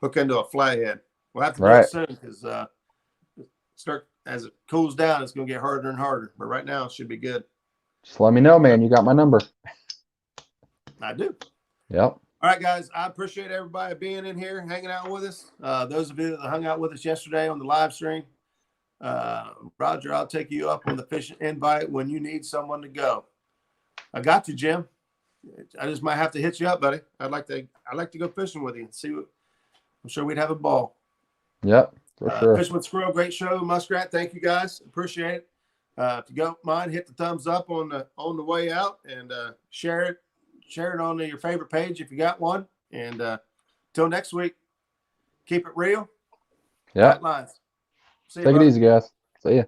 hook into a flathead. We'll have to do it soon because as it cools down, it's going to get harder and harder. But right now, it should be good. Just let me know, man. You got my number. I do. Yep. All right, guys. I appreciate everybody being in here, hanging out with us. Those of you that hung out with us yesterday on the live stream, Roger, I'll take you up on the fishing invite when you need someone to go. I got you, Jim. I just might have to hit you up, buddy. I'd like to go fishing with you and see what. I'm sure we'd have a ball. Yep, for sure. Fishing with Squirrel, great show, Muskrat. Thank you, guys. Appreciate it. If you don't mind, hit the thumbs up on the way out and share it on your favorite page if you got one. And till next week, keep it real. Yeah. Lines. See you, Take it easy, guys. See ya.